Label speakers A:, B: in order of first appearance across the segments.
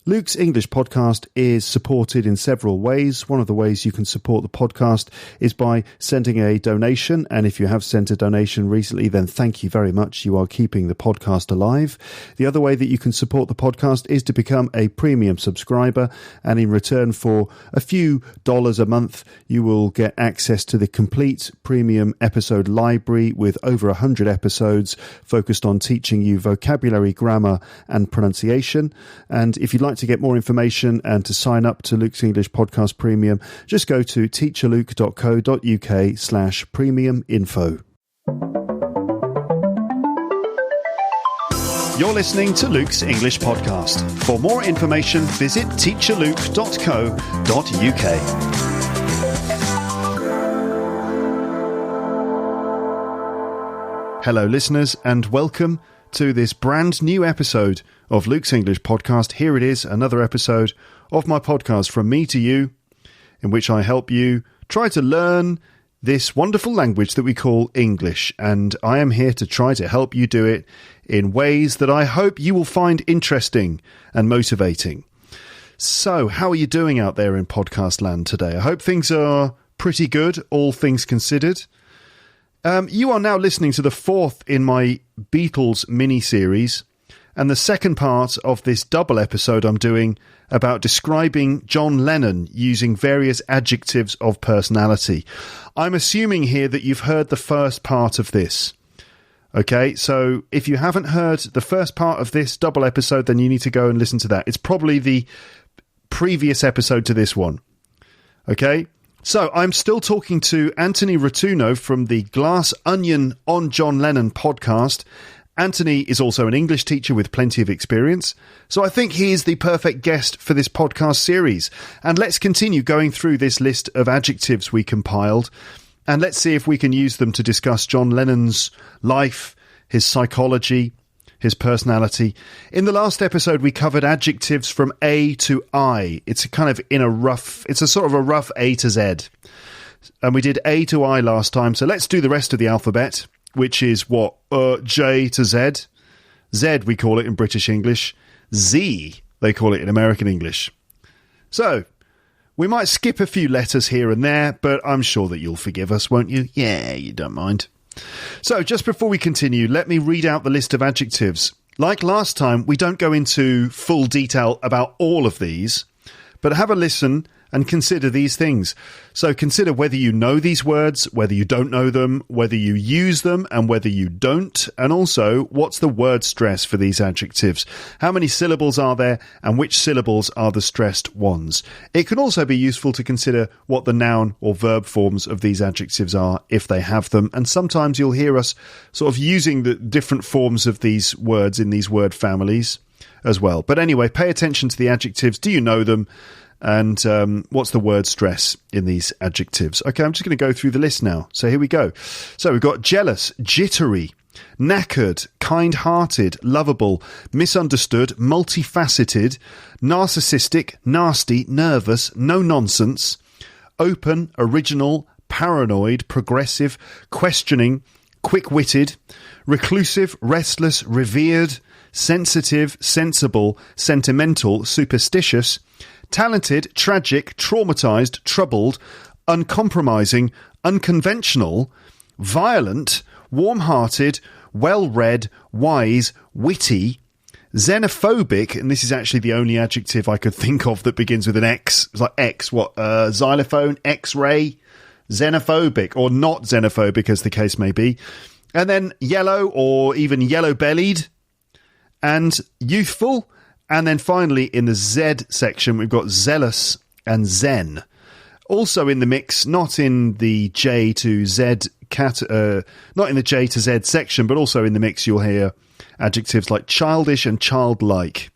A: Luke's English podcast is supported in several ways. One of the ways you can support the podcast is by sending a donation. And if you have sent a donation recently, then thank you very much. You are keeping the podcast alive. The other way that you can support the podcast is to become a premium subscriber. And in return for a few dollars a month, you will get access to the complete premium episode library with over 100 episodes focused on teaching you vocabulary, grammar and pronunciation. And if you'd like to get more information and to sign up to Luke's English Podcast Premium, just go to teacherluke.co.uk/premium info. You're listening to Luke's English Podcast. For more information, visit teacherluke.co.uk. Hello, listeners, and welcome to this brand new episode of Luke's English Podcast. Here it is, another episode of my podcast from me to you, in which I help you try to learn this wonderful language that we call English. And I am here to try to help you do it in ways that I hope you will find interesting and motivating. So, how are you doing out there in podcast land today? I hope things are pretty good, all things considered. You are now listening to the fourth in my Beatles mini-series and the second part of this double episode I'm doing about describing John Lennon using various adjectives of personality. I'm assuming here that you've heard the first part of this. Okay, so if you haven't heard the first part of this double episode, then you need to go and listen to that. It's probably the previous episode to this one. Okay? So, I'm still talking to Anthony Rotuno from the Glass Onion on John Lennon podcast. Anthony is also an English teacher with plenty of experience, so I think he is the perfect guest for this podcast series. And let's continue going through this list of adjectives we compiled, and let's see if we can use them to discuss John Lennon's life, his psychology, his personality. In the last episode, we covered adjectives from A to I. It's a sort of a rough A to Z. And we did A to I last time, so let's do the rest of the alphabet, which is J to Z. Z, we call it in British English. Z, they call it in American English. So, we might skip a few letters here and there, but I'm sure that you'll forgive us, won't you? Yeah, you don't mind. So, just before we continue, let me read out the list of adjectives. Like last time, we don't go into full detail about all of these, but have a listen and consider these things. So consider whether you know these words, whether you don't know them, whether you use them and whether you don't, and also what's the word stress for these adjectives? How many syllables are there and which syllables are the stressed ones? It can also be useful to consider what the noun or verb forms of these adjectives are if they have them, and sometimes you'll hear us sort of using the different forms of these words in these word families as well. But anyway, pay attention to the adjectives. Do you know them? And what's the word stress in these adjectives? Okay, I'm just going to go through the list now. So here we go. So we've got jealous, jittery, knackered, kind-hearted, lovable, misunderstood, multifaceted, narcissistic, nasty, nervous, no-nonsense, open, original, paranoid, progressive, questioning, quick-witted, reclusive, restless, revered, sensitive, sensible, sentimental, superstitious, talented, tragic, traumatized, troubled, uncompromising, unconventional, violent, warm-hearted, well-read, wise, witty, xenophobic, and this is actually the only adjective I could think of that begins with an X. It's like X, xylophone, X-ray, xenophobic, or not xenophobic as the case may be. And then yellow or even yellow-bellied, and youthful. And then finally, in the Z section, we've got zealous and zen. Also in the mix, not in the J to Z not in the J to Z section, but also in the mix, you'll hear adjectives like childish and childlike.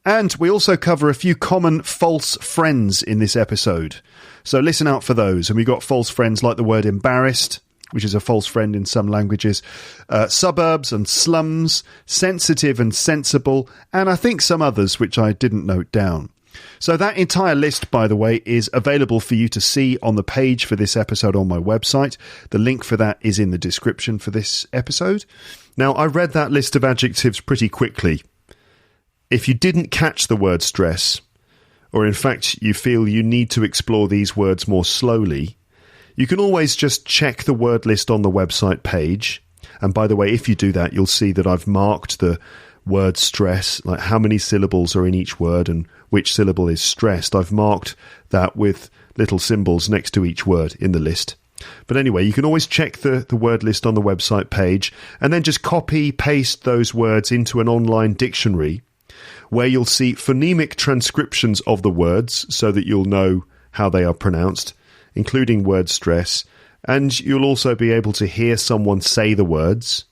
A: And we also cover a few common false friends in this episode. So listen out for those. And we've got false friends like the word embarrassed, which is a false friend in some languages, suburbs and slums, sensitive and sensible, and I think some others which I didn't note down. So that entire list, by the way, is available for you to see on the page for this episode on my website. The link for that is in the description for this episode. Now, I read that list of adjectives pretty quickly. if you didn't catch the word stress, or in fact you feel you need to explore these words more slowly, you can always just check the word list on the website page. And by the way, if you do that, you'll see that I've marked the word stress, like how many syllables are in each word and which syllable is stressed. I've marked that with little symbols next to each word in the list. But anyway, you can always check the word list on the website page and then just copy, paste those words into an online dictionary where you'll see phonemic transcriptions of the words so that you'll know how they are pronounced, including word stress. And you'll also be able to hear someone say the words,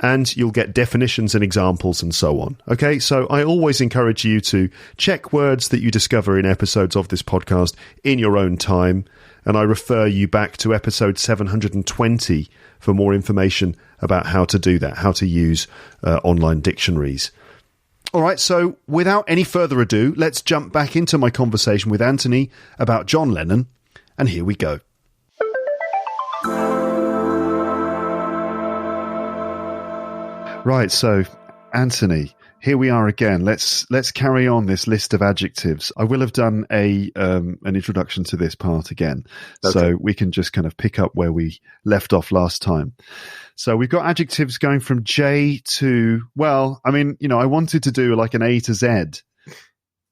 A: and you'll get definitions and examples and so on. Okay, so I always encourage you to check words that you discover in episodes of this podcast in your own time. And I refer you back to episode 720 for more information about how to do that, how to use online dictionaries. All right, so without any further ado, let's jump back into my conversation with Anthony about John Lennon. And here we go. Right, so Anthony, here we are again. Let's carry on this list of adjectives. I will have done an introduction to this part again, so we can just kind of pick up where we left off last time. So we've got adjectives going from J to, well, I mean, you know, I wanted to do like an A to Z,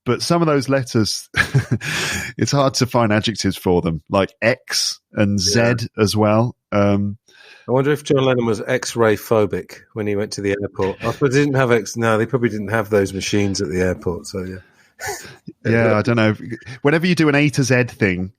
A: but some of those letters, it's hard to find adjectives for them, like X and Z as well.
B: I wonder if John Lennon was X-ray phobic when he went to the airport. I suppose they didn't have No, they probably didn't have those machines at the airport. So
A: yeah, I don't know. Whenever you do an A to Z thing,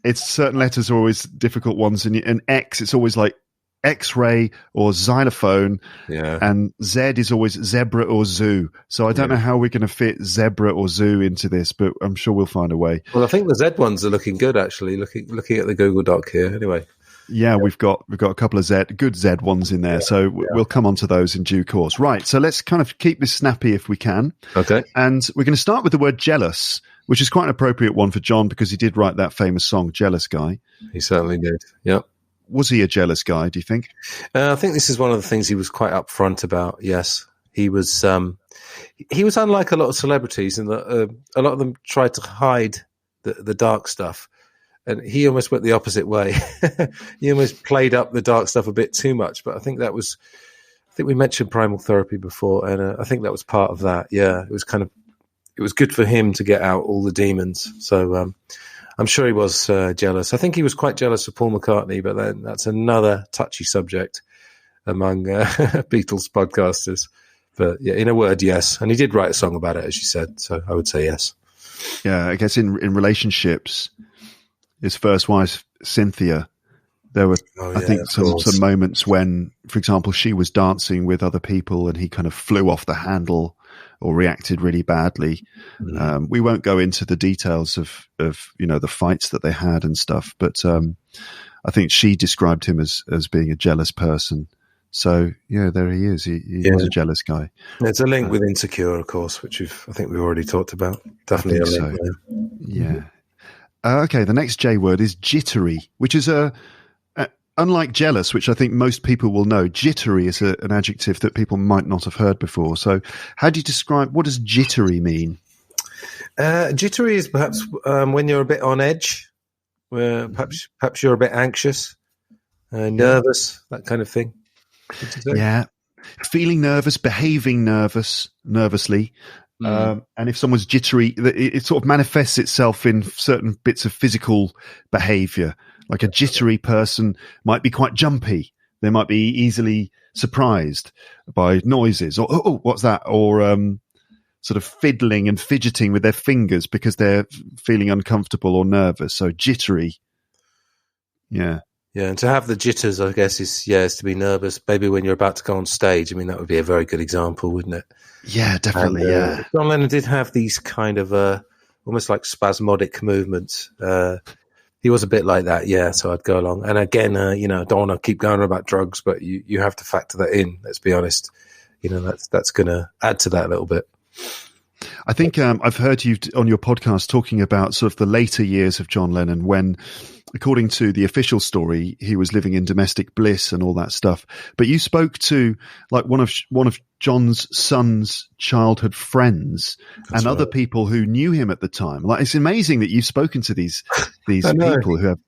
A: it's certain letters are always difficult ones, and X, it's always like X-ray or xylophone, and Z is always zebra or zoo. So I don't know how we're going to fit zebra or zoo into this, but I'm sure we'll find a way.
B: Well, I think the Z ones are looking good, actually. Looking at the Google Doc here, anyway.
A: Yeah, we've got a couple of good Z ones in there, so we'll come on to those in due course. Right, so let's kind of keep this snappy if we can.
B: Okay.
A: And we're going to start with the word jealous, which is quite an appropriate one for John because he did write that famous song, Jealous Guy.
B: He certainly did, yep.
A: Was he a jealous guy, do you think?
B: I think this is one of the things he was quite upfront about, yes. He was unlike a lot of celebrities in that a lot of them tried to hide the dark stuff. And he almost went the opposite way. He almost played up the dark stuff a bit too much. But I think we mentioned Primal Therapy before, and I think that was part of that. Yeah, it was good for him to get out all the demons. So I'm sure he was jealous. I think he was quite jealous of Paul McCartney, but then that's another touchy subject among Beatles podcasters. But yeah, in a word, yes. And he did write a song about it, as you said. So I would say yes.
A: Yeah, I guess in relationships, his first wife, Cynthia, there were, I think, some moments when, for example, she was dancing with other people and he kind of flew off the handle or reacted really badly. We won't go into the details of the fights that they had and stuff, but I think she described him as being a jealous person. So, yeah, there he is. He was a jealous guy.
B: There's a link with Insecure, of course, which I think we've already talked about. Definitely a link there.
A: Yeah. Okay, the next J word is jittery, which is unlike jealous, which I think most people will know. Jittery is an adjective that people might not have heard before. So how do you describe, what does jittery mean?
B: Jittery is perhaps when you're a bit on edge, where perhaps you're a bit anxious, nervous, that kind of thing.
A: Yeah, feeling nervous, behaving nervously. And if someone's jittery, it sort of manifests itself in certain bits of physical behavior. Like a jittery person might be quite jumpy. They might be easily surprised by noises or, oh, what's that? Or sort of fiddling and fidgeting with their fingers because they're feeling uncomfortable or nervous. So jittery. Yeah.
B: Yeah, and to have the jitters, I guess, is to be nervous. Maybe when you're about to go on stage. I mean, that would be a very good example, wouldn't it?
A: Yeah, definitely, yeah.
B: John Lennon did have these kind of almost like spasmodic movements. He was a bit like that, yeah, so I'd go along. And again, I don't want to keep going on about drugs, but you have to factor that in, let's be honest. That's going to add to that a little bit.
A: I think I've heard you on your podcast talking about sort of the later years of John Lennon when, according to the official story, he was living in domestic bliss and all that stuff. But you spoke to like one of John's son's childhood friends and other people who knew him at the time. Like, it's amazing that you've spoken to these people who have.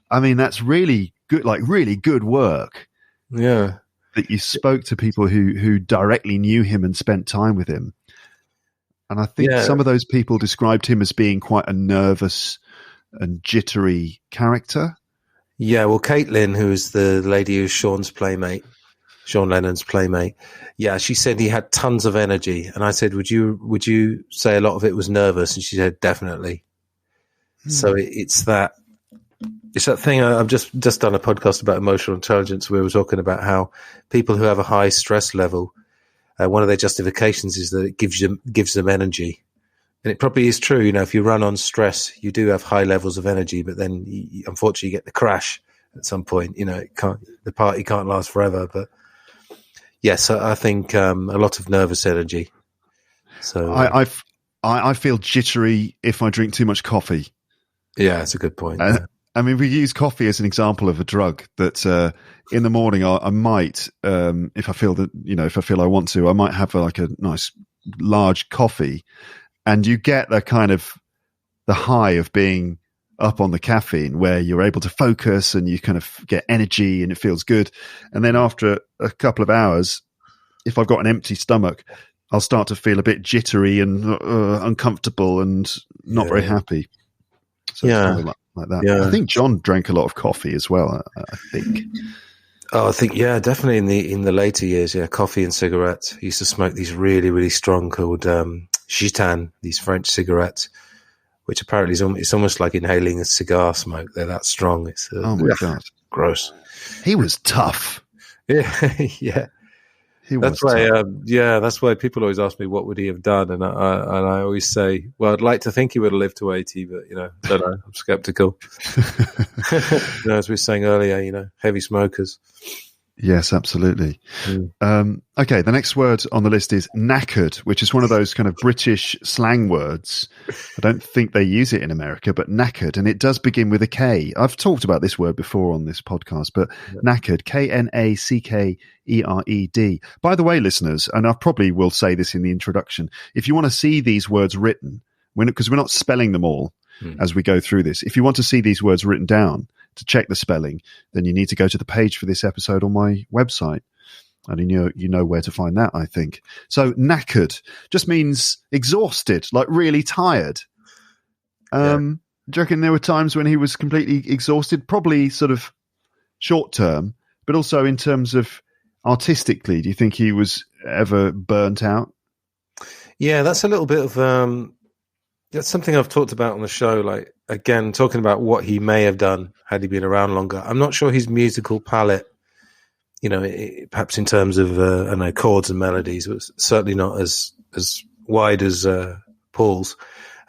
A: I mean, that's really good, like really good work.
B: Yeah,
A: that you spoke to people who directly knew him and spent time with him. And I think some of those people described him as being quite a nervous and jittery character.
B: Yeah, well, Caitlin, who is the lady who's Sean Lennon's playmate, she said he had tons of energy. And I said, would you say a lot of it was nervous? And she said, definitely. So it's that thing. I've just done a podcast about emotional intelligence where we were talking about how people who have a high stress level, one of their justifications is that it gives them energy. And it probably is true. You know, if you run on stress, you do have high levels of energy, but then unfortunately you get the crash at some point. You know, the party can't last forever. But yes, I think a lot of nervous energy. So
A: I feel jittery if I drink too much coffee.
B: Yeah, that's a good point.
A: I mean, we use coffee as an example of a drug that in the morning I might, if I feel I want to, I might have like a nice large coffee, and you get the kind of the high of being up on the caffeine where you're able to focus and you kind of get energy and it feels good. And then after a couple of hours, if I've got an empty stomach, I'll start to feel a bit jittery and uncomfortable and not very happy. So it's kind of like that. Yeah. I think John drank a lot of coffee as well. I think.
B: Oh, I think definitely in the later years, coffee and cigarettes. He used to smoke these really, really strong called Gitan, these French cigarettes, which apparently it's almost like inhaling a cigar smoke. They're that strong. It's
A: oh my God,
B: gross.
A: He was tough.
B: Yeah, yeah. That's why people always ask me what would he have done, and I always say, well, I'd like to think he would have lived to 80, but don't know. I'm skeptical. As we were saying earlier, heavy smokers.
A: Yes, absolutely. Okay, the next word on the list is knackered, which is one of those kind of British slang words. I don't think they use it in America, but knackered, and it does begin with a K. I've talked about this word before on this podcast, but knackered, Knackered. By the way, listeners, and I probably will say this in the introduction, if you want to see these words written, because we're not spelling them all as we go through this, if you want to see these words written down, to check the spelling, then you need to go to the page for this episode on my website. And you know where to find that, I think. So knackered just means exhausted, like really tired. Do you reckon there were times when he was completely exhausted? Probably sort of short term, but also in terms of artistically, do you think he was ever burnt out?
B: Yeah, that's a little bit of that's something I've talked about on the show, like, again, talking about what he may have done had he been around longer. I'm not sure his musical palette, perhaps in terms of, chords and melodies, was certainly not as wide as Paul's.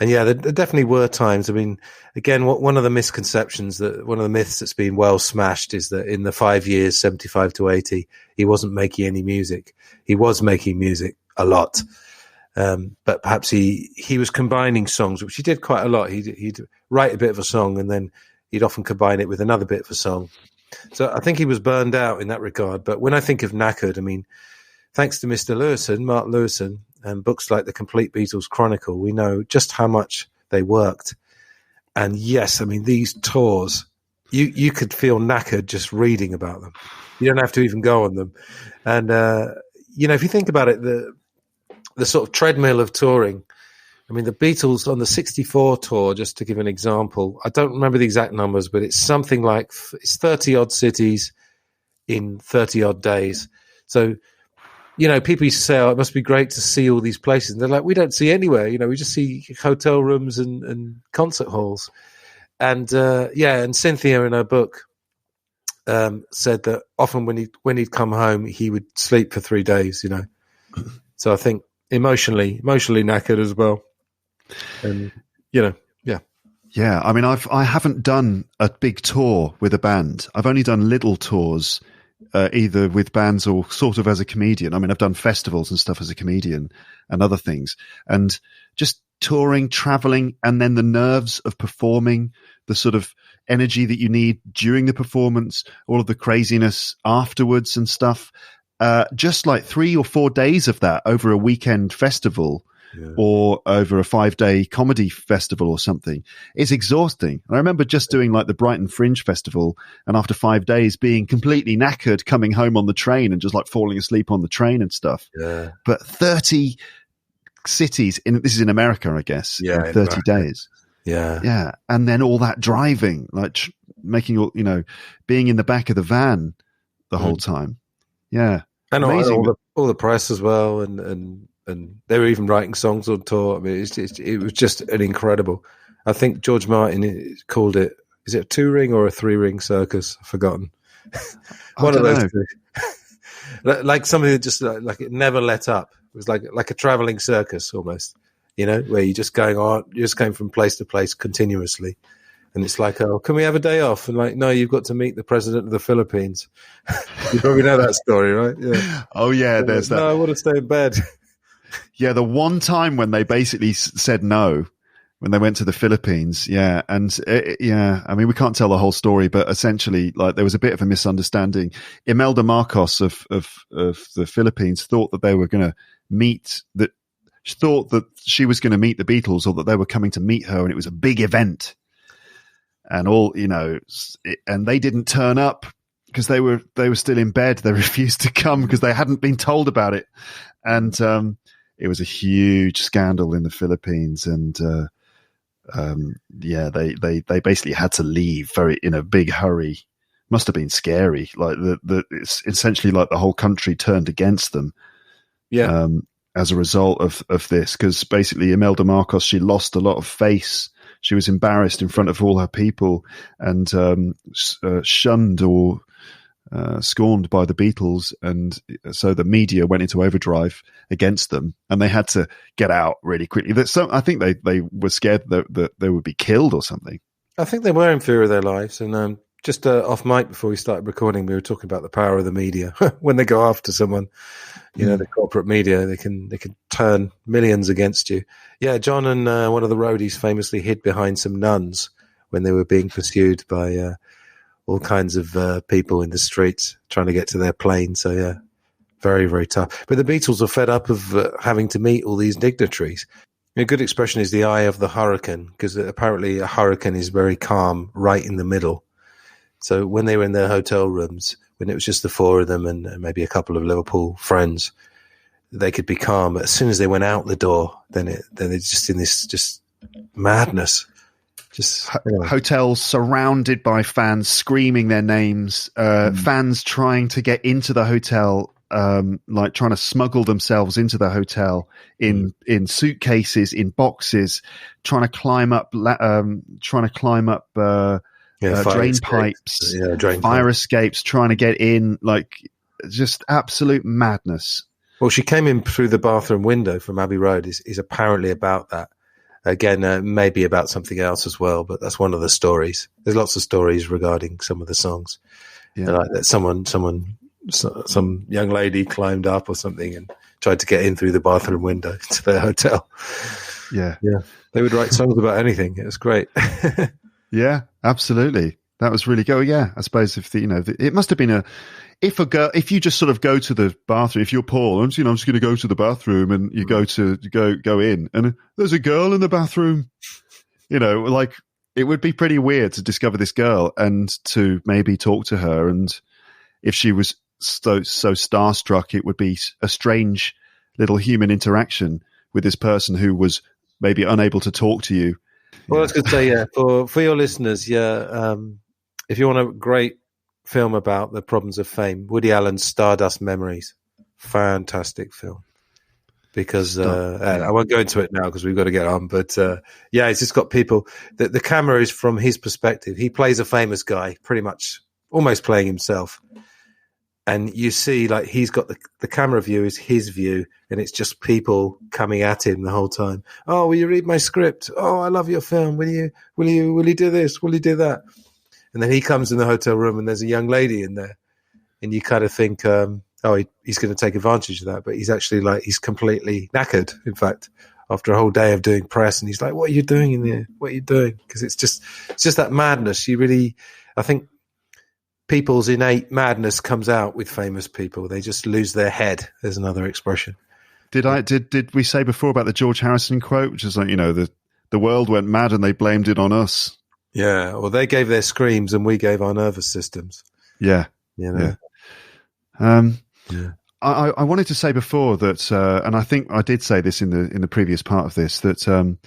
B: And there definitely were times. I mean, again, one of the misconceptions, one of the myths that's been well smashed is that in the 5 years, 75 to 80, he wasn't making any music. He was making music a lot. But perhaps he was combining songs, which he did quite a lot. He'd write a bit of a song and then he'd often combine it with another bit of a song. So I think he was burned out in that regard. But when I think of knackered, I mean, thanks to Mr. Lewison, Mark Lewison, and books like The Complete Beatles Chronicle, we know just how much they worked. And yes, I mean, these tours, you could feel knackered just reading about them. You don't have to even go on them. And, if you think about it, the sort of treadmill of touring. I mean, the Beatles on the 64 tour, just to give an example, I don't remember the exact numbers, but it's something like it's 30-odd cities in 30-odd days. So, people used to say, oh, it must be great to see all these places. And they're like, we don't see anywhere. We just see hotel rooms and concert halls. And, and Cynthia in her book said that often when he'd come home, he would sleep for 3 days, So I think, emotionally knackered as well, and yeah. I mean, I haven't done a big tour with a band. I've only done little tours
A: either with bands or sort of as a comedian. I mean, I've done festivals and stuff as a comedian and other things, and just touring, traveling, and then the nerves of performing, the sort of energy that you need during the performance, all of the craziness afterwards and stuff. Just like 3 or 4 days of that over a weekend festival or over a 5-day comedy festival or something is exhausting. And I remember just doing like the Brighton Fringe Festival, and after 5 days being completely knackered, coming home on the train and just like falling asleep on the train and stuff.
B: Yeah.
A: But 30 cities this is in America, I guess, in 30 days.
B: Yeah.
A: Yeah. And then all that driving, like making all, being in the back of the van the whole time. Yeah.
B: And
A: amazing.
B: all the press as well. And they were even writing songs on tour. I mean, it was just an incredible. I think George Martin called it, is it a 2-ring or a 3-ring circus? I've forgotten. One of those two. Like something that just like it never let up. It was like a traveling circus almost, where you're just you're just going from place to place continuously. And it's like, oh, can we have a day off? And like, no, you've got to meet the president of the Philippines. You probably know that story, right? Yeah.
A: Oh, yeah, there's that.
B: No, I want to stay in bed.
A: Yeah, the one time when they basically said no, when they went to the Philippines, yeah. And I mean, we can't tell the whole story, but essentially, like, there was a bit of a misunderstanding. Imelda Marcos of the Philippines thought that they were going to thought that she was going to meet the Beatles, or that they were coming to meet her, and it was a big event. And and they didn't turn up because they were still in bed. They refused to come because they hadn't been told about it. And it was a huge scandal in the Philippines. And they basically had to leave in a big hurry. Must have been scary. Like it's essentially like the whole country turned against them.
B: Yeah.
A: As a result of this, because basically Imelda Marcos, she lost a lot of face. She was embarrassed in front of all her people and shunned or scorned by the Beatles. And so the media went into overdrive against them, and they had to get out really quickly. I think they were scared that they would be killed or something.
B: I think they were in fear of their lives. And just off mic before we started recording, we were talking about the power of the media. When they go after someone, the corporate media, they can turn millions against you. Yeah, John and one of the roadies famously hid behind some nuns when they were being pursued by all kinds of people in the streets trying to get to their plane. So yeah, very, very tough. But the Beatles are fed up of having to meet all these dignitaries. A good expression is the eye of the hurricane, because apparently a hurricane is very calm right in the middle. So when they were in their hotel rooms, when it was just the four of them and maybe a couple of Liverpool friends, they could be calm. But as soon as they went out the door, then they're just in this just madness. Just
A: hotels surrounded by fans screaming their names, fans trying to get into the hotel, like trying to smuggle themselves into the hotel in suitcases, in boxes, trying to climb up drain pipes, fire escapes, trying to get in, like just absolute madness.
B: Well, she came in through the bathroom window from Abbey Road is apparently about that. Again, maybe about something else as well, but that's one of the stories. There's lots of stories regarding some of the songs. Yeah. Like that some young lady climbed up or something and tried to get in through the bathroom window to their hotel.
A: Yeah.
B: Yeah. They would write songs about anything. It was great.
A: Yeah, absolutely. That was really good. Yeah, I suppose it must have been if you just sort of go to the bathroom, if you're Paul, I'm just going to go to the bathroom, and you go in, and there's a girl in the bathroom, like it would be pretty weird to discover this girl and to maybe talk to her. And if she was so starstruck, it would be a strange little human interaction with this person who was maybe unable to talk to you.
B: Well, I was going to say, yeah, for your listeners, yeah, if you want a great film about the problems of fame, Woody Allen's Stardust Memories, fantastic film. Because I won't go into it now because we've got to get on, but yeah, it's just got people. The camera is from his perspective. He plays a famous guy, pretty much almost playing himself. And you see, like, he's got the camera view is his view, and it's just people coming at him the whole time. Oh, will you read my script? Oh, I love your film. Will you do this? Will you do that? And then he comes in the hotel room, and there's a young lady in there, and you kind of think, he's going to take advantage of that, but he's actually he's completely knackered. In fact, after a whole day of doing press, and he's like, "What are you doing in there? What are you doing?" Because it's just that madness. I think people's innate madness comes out with famous people. They just lose their head. There's another expression.
A: Did we say before about the George Harrison quote, which is like, the world went mad and they blamed it on us?
B: Yeah, well, they gave their screams and we gave our nervous systems.
A: Yeah,
B: Yeah.
A: I wanted to say before that, and I think I did say this in the previous part of this, that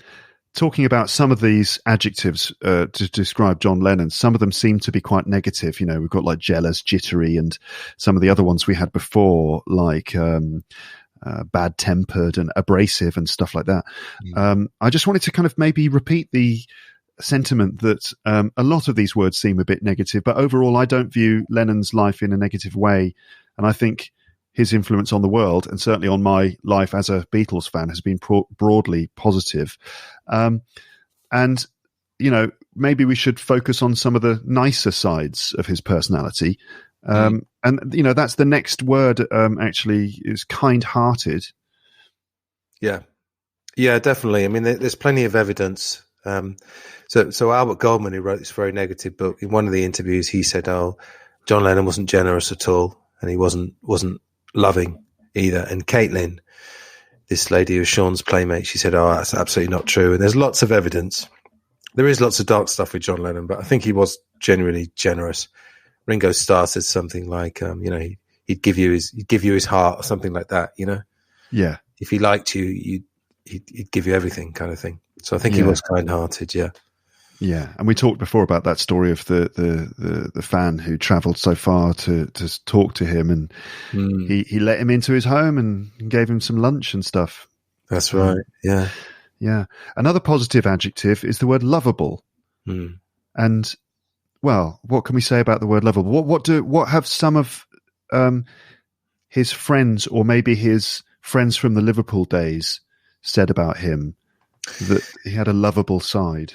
A: talking about some of these adjectives to describe John Lennon, some of them seem to be quite negative. We've got like jealous, jittery, and some of the other ones we had before, like bad-tempered and abrasive and stuff like that. I just wanted to kind of maybe repeat the sentiment that a lot of these words seem a bit negative, but overall I don't view Lennon's life in a negative way, and I think his influence on the world, and certainly on my life as a Beatles fan, has been broadly positive. And maybe we should focus on some of the nicer sides of his personality. And that's the next word, actually, is kind-hearted.
B: Yeah, definitely. I mean, there's plenty of evidence. So Albert Goldman, who wrote this very negative book, in one of the interviews, he said, John Lennon wasn't generous at all, and he wasn't loving either. And Caitlin, this lady who was Sean's playmate, she said, that's absolutely not true. And there's lots of evidence. There is lots of dark stuff with John Lennon, but I think he was genuinely generous. Ringo Starr said something like, he'd give you his heart or something like that,
A: Yeah.
B: If he liked you, he'd give you everything, kind of thing. So I think he was kind-hearted, yeah.
A: Yeah, and we talked before about that story of the fan who travelled so far to talk to him, and he let him into his home and gave him some lunch and stuff.
B: That's right, yeah.
A: Yeah. Another positive adjective is the word lovable. And, well, what can we say about the word lovable? What have some of his friends, or maybe his friends from the Liverpool days, said about him, that he had a lovable side?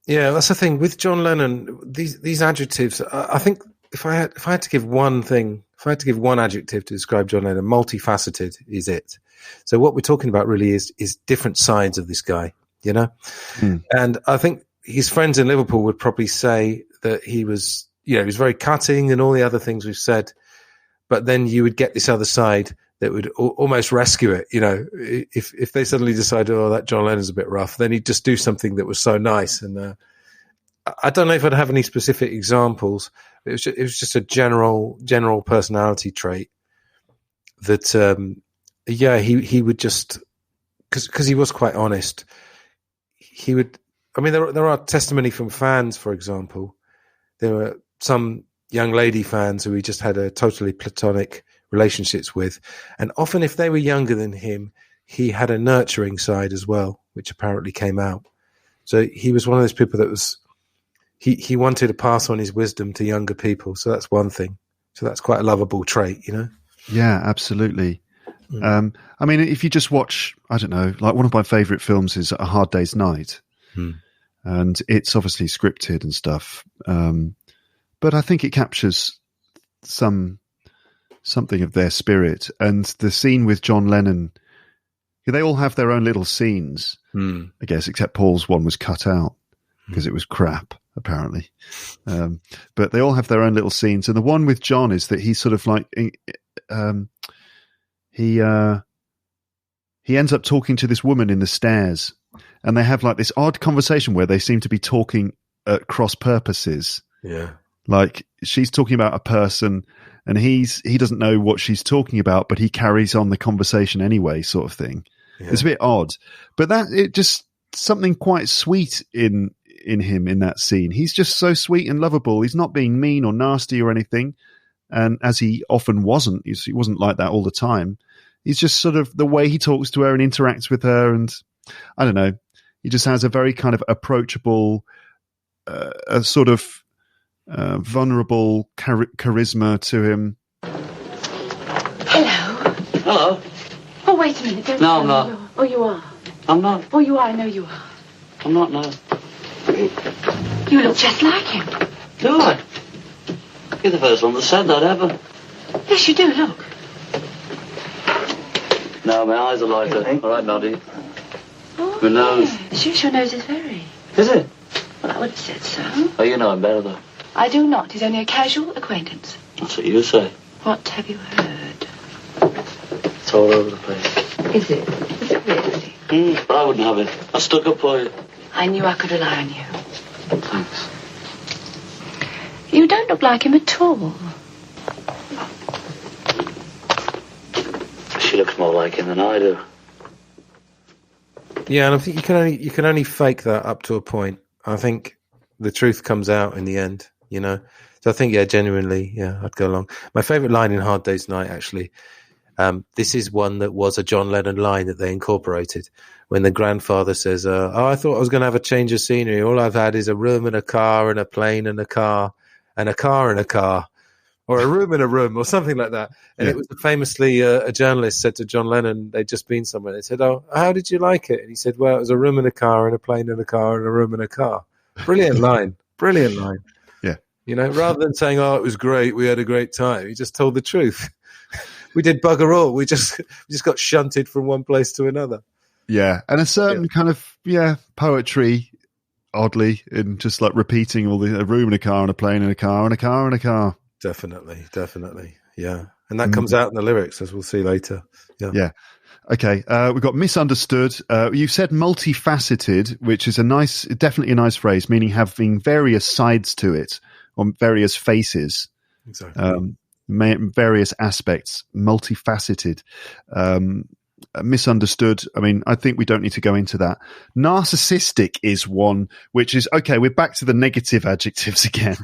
B: Yeah, that's the thing with John Lennon. These adjectives, I think, if I had to give one adjective to describe John Lennon, multifaceted is it. So what we're talking about really is different sides of this guy, And I think his friends in Liverpool would probably say that he was very cutting and all the other things we've said, but then you would get this other side that would almost rescue it. If they suddenly decided, that John Lennon's a bit rough, then he'd just do something that was so nice. And I don't know if I'd have any specific examples. It was just a general personality trait that, he would just, because he was quite honest. He would. I mean, there are testimony from fans, for example. There were some young lady fans who he just had a totally platonic relationships with, and often if they were younger than him, he had a nurturing side as well, which apparently came out. So he was one of those people that was he wanted to pass on his wisdom to younger people. So that's one thing. So that's quite a lovable trait,
A: Yeah, absolutely. I mean, if you just watch, I don't know, like one of my favorite films is A Hard Day's Night, and it's obviously scripted and stuff, but I think it captures something of their spirit. And the scene with John Lennon, they all have their own little scenes, I guess, except Paul's one was cut out because it was crap, apparently. But they all have their own little scenes. And the one with John is that he's sort of like, he ends up talking to this woman in the stairs, and they have like this odd conversation where they seem to be talking at cross purposes.
B: Yeah. Like
A: she's talking about a person, and he doesn't know what she's talking about, but he carries on the conversation anyway, sort of thing. Yeah. It's a bit odd, but it just something quite sweet in him in that scene. He's just so sweet and lovable. He's not being mean or nasty or anything, and as he often wasn't. He wasn't like that all the time. He's just sort of the way he talks to her and interacts with her, and I don't know. He just has a very kind of approachable, a sort of vulnerable charisma to him.
C: Hello.
D: Hello.
C: Oh, wait a minute.
D: No, I'm not.
C: Oh, you are.
D: I'm not.
C: Oh, you are. I know you are.
D: I'm not, no.
C: You look just like him.
D: Do I? You're the first one that said that ever.
C: Yes, you do, look.
D: No, my eyes are lighter. All right, Noddy.
C: Oh,
D: My nose.
C: Yes, your nose is very.
D: Is it?
C: Well, I would have said so.
D: Oh, you know him better, though.
C: I do not. He's only a casual acquaintance.
D: That's what you say.
C: What have you heard?
D: It's all over the place.
C: Is it? Is it really?
D: But I wouldn't have it. I stuck up for you.
C: I knew I could rely on you.
D: Thanks.
C: You don't look like him at all.
D: She looks more like him than I do.
B: Yeah, and I think you can only fake that up to a point. I think the truth comes out in the end, you know. So I think, yeah, genuinely, yeah, I'd go along. My favourite line in Hard Day's Night, actually, this is one that was a John Lennon line that they incorporated when the grandfather says, I thought I was going to have a change of scenery. All I've had is a room and a car and a plane and a car and a car and a car, or a room and a room, or something like that. And it was famously a journalist said to John Lennon, they'd just been somewhere. They said, oh, how did you like it? And he said, well, it was a room and a car and a plane and a car and a room and a car. Brilliant line. Brilliant line.
A: Yeah.
B: You know, rather than saying, oh, it was great, we had a great time, he just told the truth. We did bugger all. We just got shunted from one place to another.
A: Yeah. And a certain kind of, poetry, oddly, in just like repeating all a room and a car and a plane and a car and a car and a car.
B: Definitely. Yeah. And that comes out in the lyrics, as we'll see later. Yeah.
A: Okay. We've got misunderstood. You said multifaceted, which is definitely a nice phrase, meaning having various sides to it, or various faces.
B: Exactly.
A: Various aspects, multifaceted. Misunderstood. I mean, I think we don't need to go into that. Narcissistic is one, which is, okay, we're back to the negative adjectives again.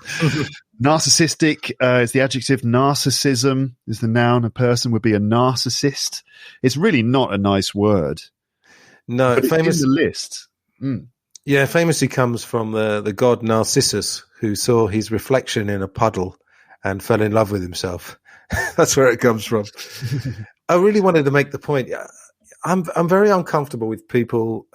A: Narcissistic is the adjective. Narcissism is the noun. A person would be a narcissist. It's really not a nice word.
B: No,
A: but it's in the list.
B: Yeah, famously comes from the god Narcissus, who saw his reflection in a puddle and fell in love with himself. That's where it comes from. I really wanted to make the point. I'm very uncomfortable with people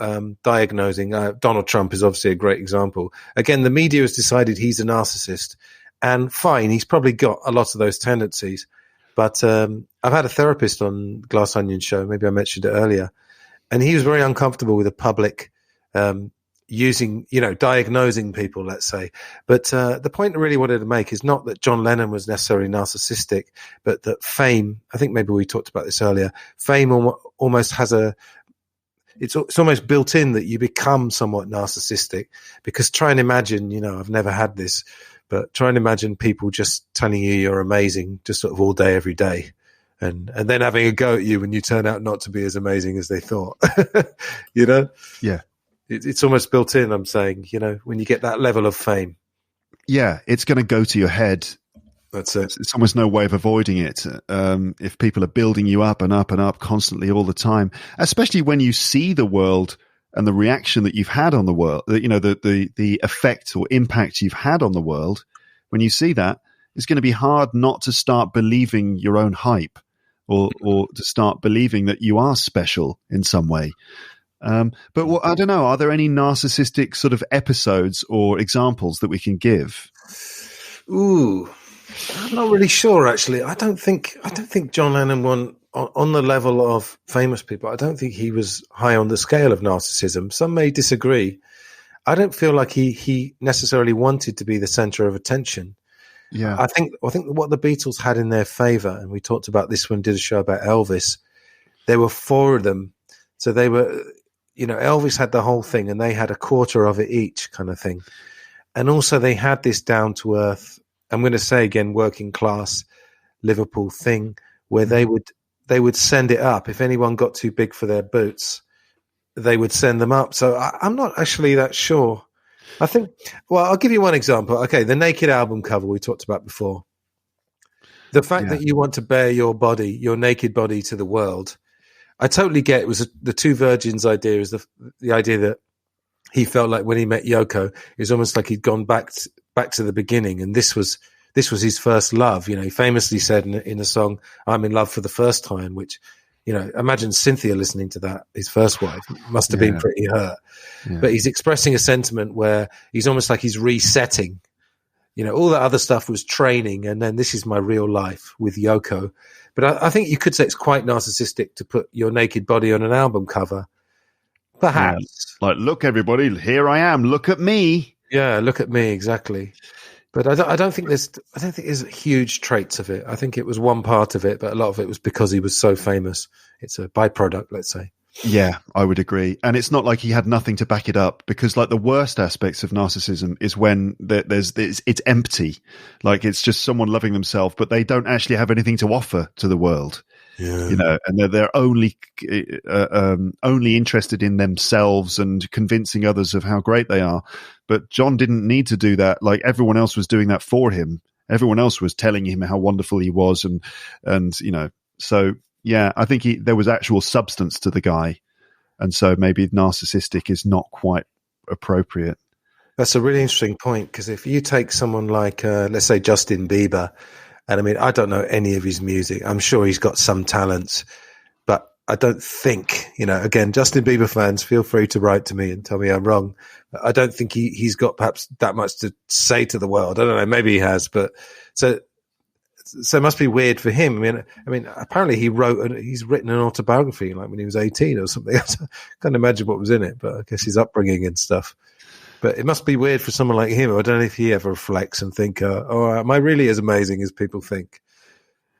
B: diagnosing. Donald Trump is obviously a great example. Again, the media has decided he's a narcissist, and fine, he's probably got a lot of those tendencies. But I've had a therapist on Glass Onion show. Maybe I mentioned it earlier, and he was very uncomfortable with the public diagnosing people, let's say. But the point I really wanted to make is not that John Lennon was necessarily narcissistic, but that fame, I think maybe we talked about this earlier, fame almost has it's almost built in that you become somewhat narcissistic, because try and imagine, I've never had this, but try and imagine people just telling you you're amazing, just sort of all day, every day. And then having a go at you when you turn out not to be as amazing as they thought,
A: Yeah.
B: It's almost built in, I'm saying, when you get that level of fame.
A: Yeah, it's going to go to your head.
B: That's it.
A: It's almost no way of avoiding it. If people are building you up and up and up constantly all the time, especially when you see the world and the reaction that you've had on the world, the effect or impact you've had on the world, when you see that, it's going to be hard not to start believing your own hype or to start believing that you are special in some way. But I don't know, are there any narcissistic sort of episodes or examples that we can give?
B: Ooh, I'm not really sure, actually. I don't think John Lennon won on the level of famous people. I don't think he was high on the scale of narcissism. Some may disagree. I don't feel like he necessarily wanted to be the center of attention.
A: Yeah.
B: I think what the Beatles had in their favor, and we talked about this when we did a show about Elvis, there were four of them. So they were, Elvis had the whole thing and they had a quarter of it each, kind of thing. And also they had this down to earth, I'm going to say again, working class Liverpool thing, where they would send it up. If anyone got too big for their boots, they would send them up. So I'm not actually that sure. I think, well, I'll give you one example. Okay, the Naked album cover we talked about before. The fact that you want to bare your body, your naked body, to the world, I totally get it. Was the Two Virgins idea is the idea that he felt like when he met Yoko, it was almost like he'd gone back to the beginning, and this was his first love. He famously said in a song, "I'm in love for the first time," which, imagine Cynthia listening to that. His first wife must have been pretty hurt. Yeah. But he's expressing a sentiment where he's almost like he's resetting. all that other stuff was training, and then this is my real life with Yoko. But I think you could say it's quite narcissistic to put your naked body on an album cover. Perhaps.
A: Yeah. Like, look, everybody, here I am. Look at me.
B: Yeah, look at me, exactly. But I don't think there's huge traits of it. I think it was one part of it, but a lot of it was because he was so famous. It's a byproduct, let's say.
A: Yeah, I would agree. And it's not like he had nothing to back it up, because like the worst aspects of narcissism is when it's empty. Like it's just someone loving themselves, but they don't actually have anything to offer to the world. Yeah. And they're only interested in themselves and convincing others of how great they are. But John didn't need to do that. Like everyone else was doing that for him. Everyone else was telling him how wonderful he was. And so yeah, I think there was actual substance to the guy. And so maybe narcissistic is not quite appropriate.
B: That's a really interesting point, because if you take someone like, let's say, Justin Bieber, and I mean, I don't know any of his music. I'm sure he's got some talents, but I don't think, again, Justin Bieber fans, feel free to write to me and tell me I'm wrong. I don't think he's got perhaps that much to say to the world. I don't know. Maybe he has, but so it must be weird for him. I mean, apparently he's written an autobiography like when he was 18 or something. I can't imagine what was in it, but I guess his upbringing and stuff. But it must be weird for someone like him. I don't know if he ever reflects and think, am I really as amazing as people think?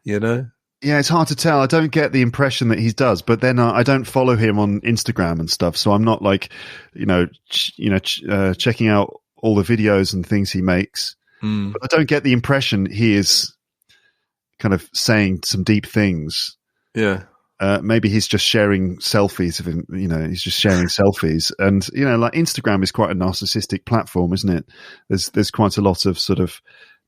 B: Yeah,
A: it's hard to tell. I don't get the impression that he does, but then I don't follow him on Instagram and stuff. So I'm not like, checking out all the videos and things he makes. But I don't get the impression he is kind of saying some deep things.
B: Yeah.
A: Maybe he's just sharing selfies of him, he's just sharing selfies. And, like Instagram is quite a narcissistic platform, isn't it? There's quite a lot of sort of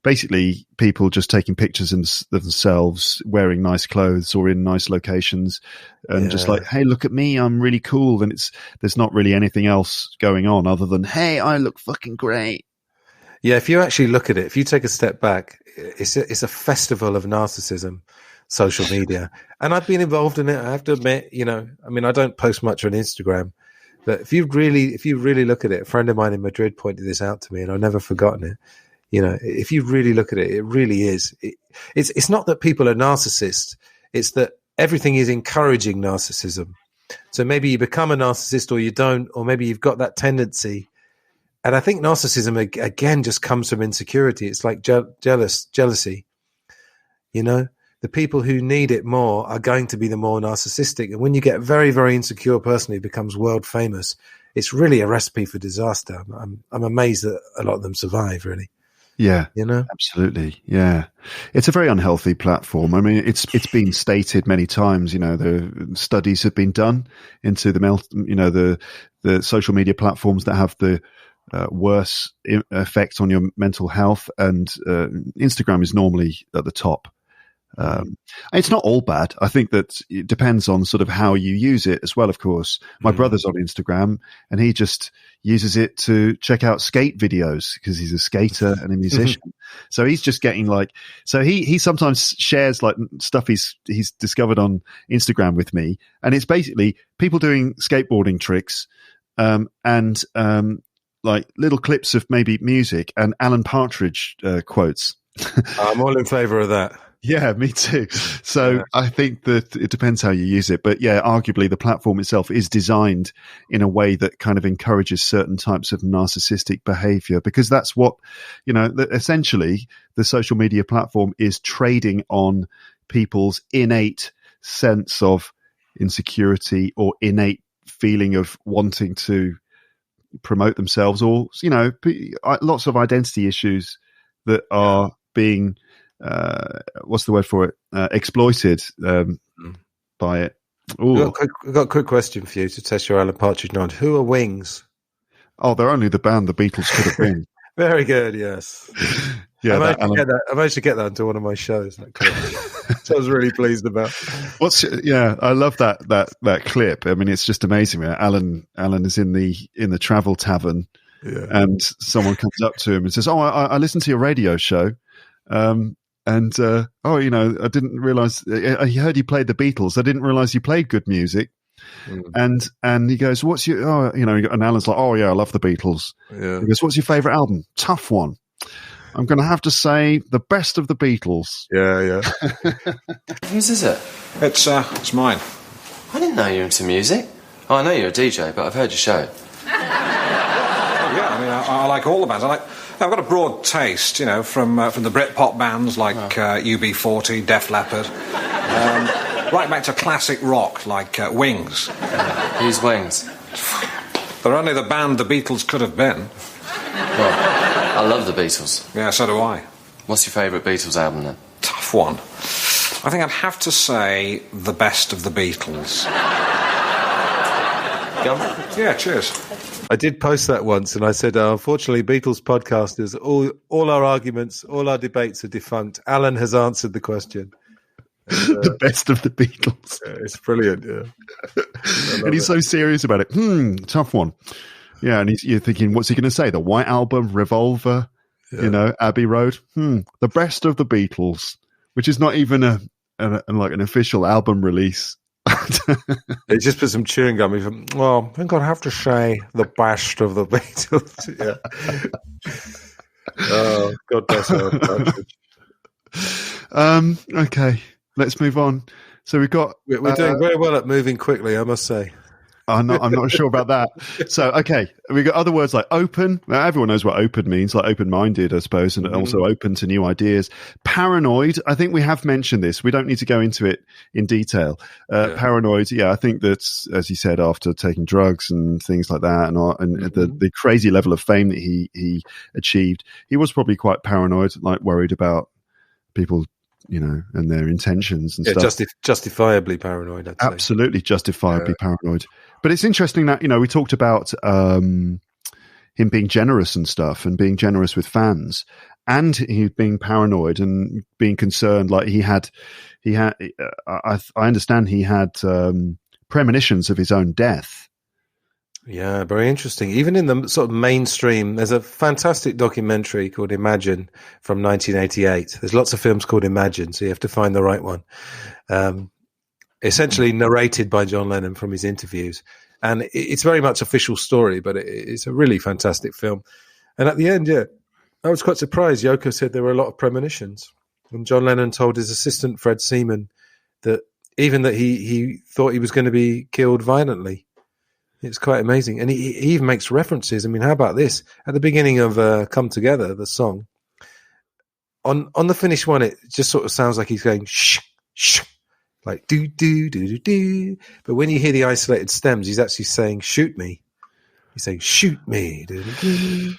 A: basically people just taking pictures of themselves wearing nice clothes or in nice locations and just like, hey, look at me, I'm really cool. And there's not really anything else going on other than, hey, I look fucking great.
B: Yeah, if you actually look at it, if you take a step back, it's a festival of narcissism, social media. And I've been involved in it, I have to admit, I don't post much on Instagram, but if you really look at it, a friend of mine in Madrid pointed this out to me and I've never forgotten it. If you really look at it, it really is. It's not that people are narcissists. It's that everything is encouraging narcissism. So maybe you become a narcissist or you don't, or maybe you've got that tendency. And I think narcissism, again, just comes from insecurity. It's like jealousy. The people who need it more are going to be the more narcissistic. And when you get a very, very insecure person who becomes world famous, it's really a recipe for disaster. I'm amazed that a lot of them survive, really.
A: Yeah, absolutely. Yeah. It's a very unhealthy platform. I mean, it's been stated many times, the studies have been done into the social media platforms that have the worse effect on your mental health, and Instagram is normally at the top. It's not all bad. I think that it depends on sort of how you use it as well, of course. My brother's on Instagram and he just uses it to check out skate videos because he's a skater and a musician. So he's just getting he sometimes shares like stuff he's discovered on Instagram with me. And it's basically people doing skateboarding tricks, and like little clips of maybe music and Alan Partridge quotes.
B: I'm all in favor of that.
A: Yeah, me too. So I think that it depends how you use it. But yeah, arguably the platform itself is designed in a way that kind of encourages certain types of narcissistic behavior, because that's what, essentially the social media platform is trading on people's innate sense of insecurity or innate feeling of wanting to promote themselves, or, lots of identity issues that are being what's the word for it? Exploited by it.
B: I've got a quick question for you to test your Alan Partridge knowledge. Who are Wings?
A: Oh, they're only the band the Beatles could have been.
B: Very good, yes.
A: Yeah,
B: I managed to get that into one of my shows. So I was really pleased about.
A: I love that clip. I mean, it's just amazing. Alan is in the Travel Tavern, and someone comes up to him and says, "Oh, I listened to your radio show." I didn't realize. I heard you played the Beatles. I didn't realize you played good music. And he goes, "What's your?" And Alan's like, "Oh yeah, I love the Beatles." Yeah. He goes, "What's your favorite album?" "Tough One." I'm going to have to say the best of the Beatles.
B: Yeah.
E: Whose is it?
F: It's mine.
E: I didn't know you were into music. Oh, I know you're a DJ, but I've heard your show.
F: Yeah, I mean, I like all the bands. I've got a broad taste, you know, from the Britpop bands like UB40, Def Leppard, right back to classic rock like Wings.
E: Who's Wings?
F: They're only the band the Beatles could have been.
E: Well, I love the Beatles.
F: Yeah, so do I.
E: What's your favourite Beatles album, then?
F: Tough one. I think I'd have to say The Best of the Beatles.
E: Go on.
F: Yeah, cheers.
B: I did post that once, and I said, unfortunately, Beatles podcasters, all our arguments, all our debates are defunct. Alan has answered the question. And,
A: The best of the Beatles.
B: it's brilliant, yeah.
A: And he's so serious about it. Tough one. Yeah, and you're thinking, what's he going to say? The White Album, Revolver, you know, Abbey Road. The best of the Beatles, which is not even an official album release.
B: They just put some chewing gum. Well, I think I'd have to say the best of the Beatles. Yeah. Oh, God bless her.
A: Okay, let's move on. So we've got...
B: We're doing very well at moving quickly, I must say.
A: I'm not sure about that. So, okay, we got other words like open. Now, everyone knows what open means, like open-minded, I suppose, and also open to new ideas. Paranoid. I think we have mentioned this. We don't need to go into it in detail. Paranoid. Yeah, I think that's, as you said, after taking drugs and things like that, and the crazy level of fame that he achieved, he was probably quite paranoid, like worried about people, you know, and their intentions and stuff.
B: Justifiably paranoid, I'd say.
A: Absolutely justifiably paranoid. But it's interesting that, you know, we talked about him being generous and stuff, and being generous with fans, and he being paranoid and being concerned. Like I understand he had premonitions of his own death.
B: Yeah, very interesting. Even in the sort of mainstream, there's a fantastic documentary called Imagine from 1988. There's lots of films called Imagine, so you have to find the right one. Essentially narrated by John Lennon from his interviews. And it's very much official story, but it's a really fantastic film. And at the end, I was quite surprised. Yoko said there were a lot of premonitions. And John Lennon told his assistant, Fred Seaman, that he thought he was going to be killed violently. It's quite amazing. And he even makes references. I mean, how about this? At the beginning of Come Together, the song, on the finished one, it just sort of sounds like he's going, shh, shh, like do, do, do, do, do. But when you hear the isolated stems, he's actually saying, shoot me. He's saying, shoot me. Do, do, do.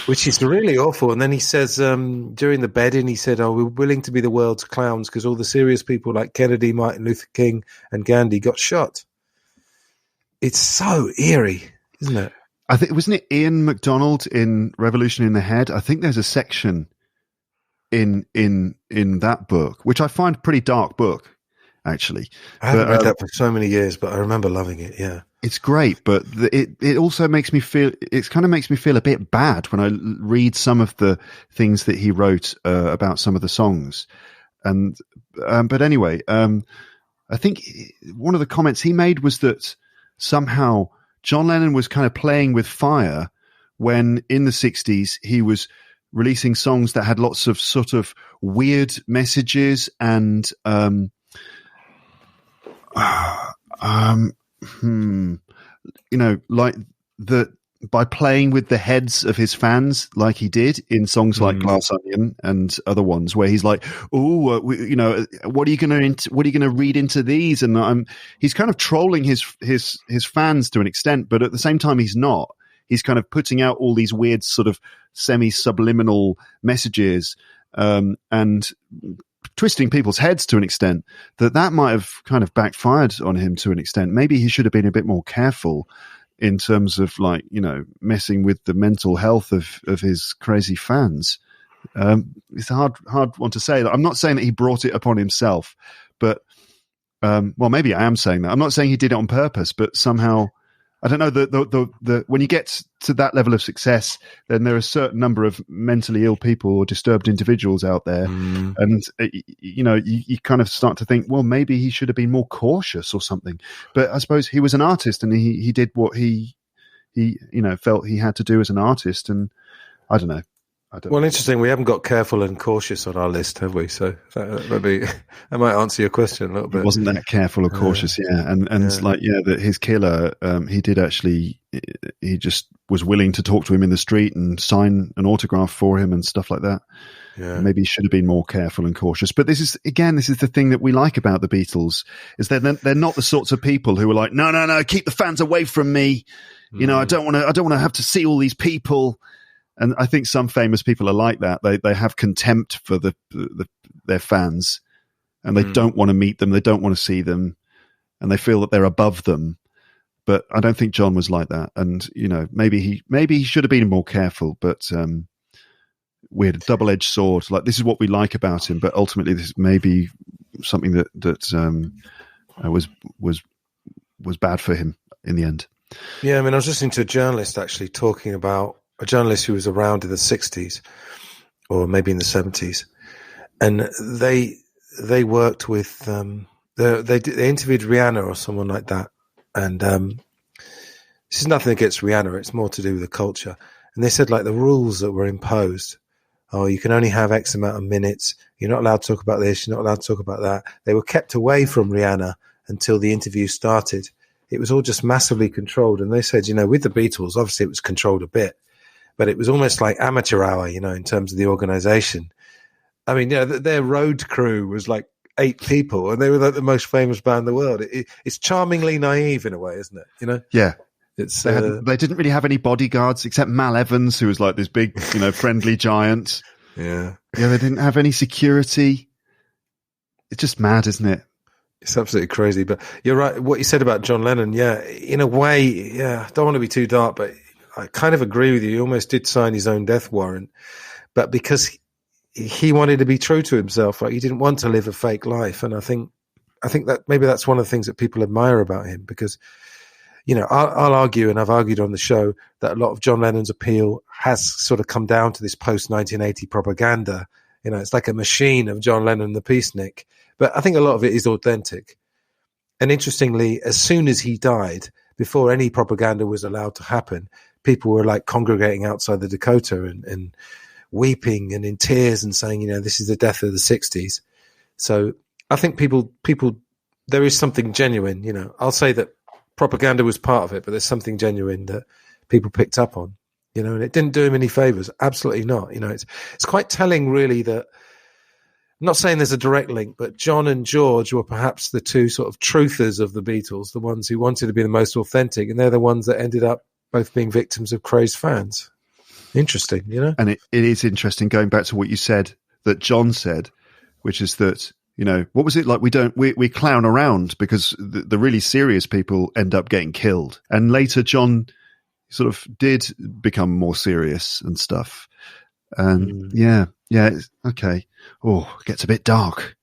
B: Which is really awful. And then he says, during the bed-in, he said, we're willing to be the world's clowns because all the serious people like Kennedy, Martin Luther King, and Gandhi got shot. It's so eerie, isn't it?
A: I think, wasn't it Ian MacDonald in Revolution in the Head? I think there's a section in that book, which I find a pretty dark book, actually.
B: I haven't read that for so many years, but I remember loving it, yeah.
A: It's great, but it also makes me feel, it kind of makes me feel a bit bad when I read some of the things that he wrote about some of the songs. And but anyway, I think one of the comments he made was that somehow John Lennon was kind of playing with fire when in the 60s he was releasing songs that had lots of sort of weird messages and you know, like by playing with the heads of his fans like he did in songs like Glass Onion and other ones, where he's like, you know, what are you going to read into these? And he's kind of trolling his fans to an extent, but at the same time he's not. He's kind of putting out all these weird sort of semi-subliminal messages and twisting people's heads to an extent that might have kind of backfired on him to an extent. Maybe he should have been a bit more careful in terms of, like, you know, messing with the mental health of his crazy fans. It's a hard one to say. I'm not saying that he brought it upon himself, but well, maybe I am saying that. I'm not saying he did it on purpose, but somehow, I don't know, the when you get to that level of success, then there are a certain number of mentally ill people or disturbed individuals out there. And, you know, you kind of start to think, well, maybe he should have been more cautious or something. But I suppose he was an artist and he did what he you know, felt he had to do as an artist. And I don't know. I don't.
B: Well, interesting. We haven't got careful and cautious on our list, have we? So that might answer your question a little
A: He
B: bit.
A: wasn't that careful or cautious, and like that his killer, he did actually, he just was willing to talk to him in the street and sign an autograph for him and stuff like that.
B: Yeah.
A: Maybe he should have been more careful and cautious. But this is the thing that we like about the Beatles, is that they're not the sorts of people who are like, no, keep the fans away from me. You know, I don't want to have to see all these people. And I think some famous people are like that. They have contempt for their fans, and they don't want to meet them. They don't want to see them, and they feel that they're above them. But I don't think John was like that. And you know, maybe he should have been more careful. But we had a double-edged sword. Like, this is what we like about him, but ultimately, this may be something that was bad for him in the end.
B: Yeah, I mean, I was listening to a journalist actually talking about a journalist who was around in the 60s or maybe in the 70s, and they worked with they interviewed Rihanna or someone like that, and this is nothing against Rihanna, it's more to do with the culture. And they said, like, the rules that were imposed, you can only have X amount of minutes, you're not allowed to talk about this, you're not allowed to talk about that. They were kept away from Rihanna until the interview started. It was all just massively controlled. And they said, you know, with the Beatles, obviously it was controlled a bit, but it was almost like amateur hour, you know, in terms of the organization. I mean, you know, their road crew was like 8 people, and they were like the most famous band in the world. It's charmingly naive in a way, isn't it? You know?
A: Yeah.
B: It's
A: they didn't really have any bodyguards except Mal Evans, who was like this big, you know, friendly giant.
B: Yeah.
A: Yeah, they didn't have any security. It's just mad, isn't it?
B: It's absolutely crazy. But you're right. What you said about John Lennon, yeah, in a way, yeah, I don't want to be too dark, but I kind of agree with you. He almost did sign his own death warrant, but because he wanted to be true to himself, right? He didn't want to live a fake life. And I think that maybe that's one of the things that people admire about him, because, you know, I'll argue, and I've argued on the show, that a lot of John Lennon's appeal has sort of come down to this post-1980 propaganda. You know, it's like a machine of John Lennon, the peacenik. But I think a lot of it is authentic. And interestingly, as soon as he died, before any propaganda was allowed to happen, people were like congregating outside the Dakota and weeping and in tears and saying, you know, this is the death of the 60s. So I think people, there is something genuine, you know. I'll say that propaganda was part of it, but there's something genuine that people picked up on, you know, and it didn't do him any favors. Absolutely not. You know, it's quite telling, really, that, I'm not saying there's a direct link, but John and George were perhaps the two sort of truthers of the Beatles, the ones who wanted to be the most authentic, and they're the ones that ended up both being victims of crazed fans. Interesting, you know?
A: And it is interesting, going back to what you said, that John said, which is that, you know, what was it like? We clown around because the really serious people end up getting killed. And later John sort of did become more serious and stuff. And yeah, okay. Oh, it gets a bit dark.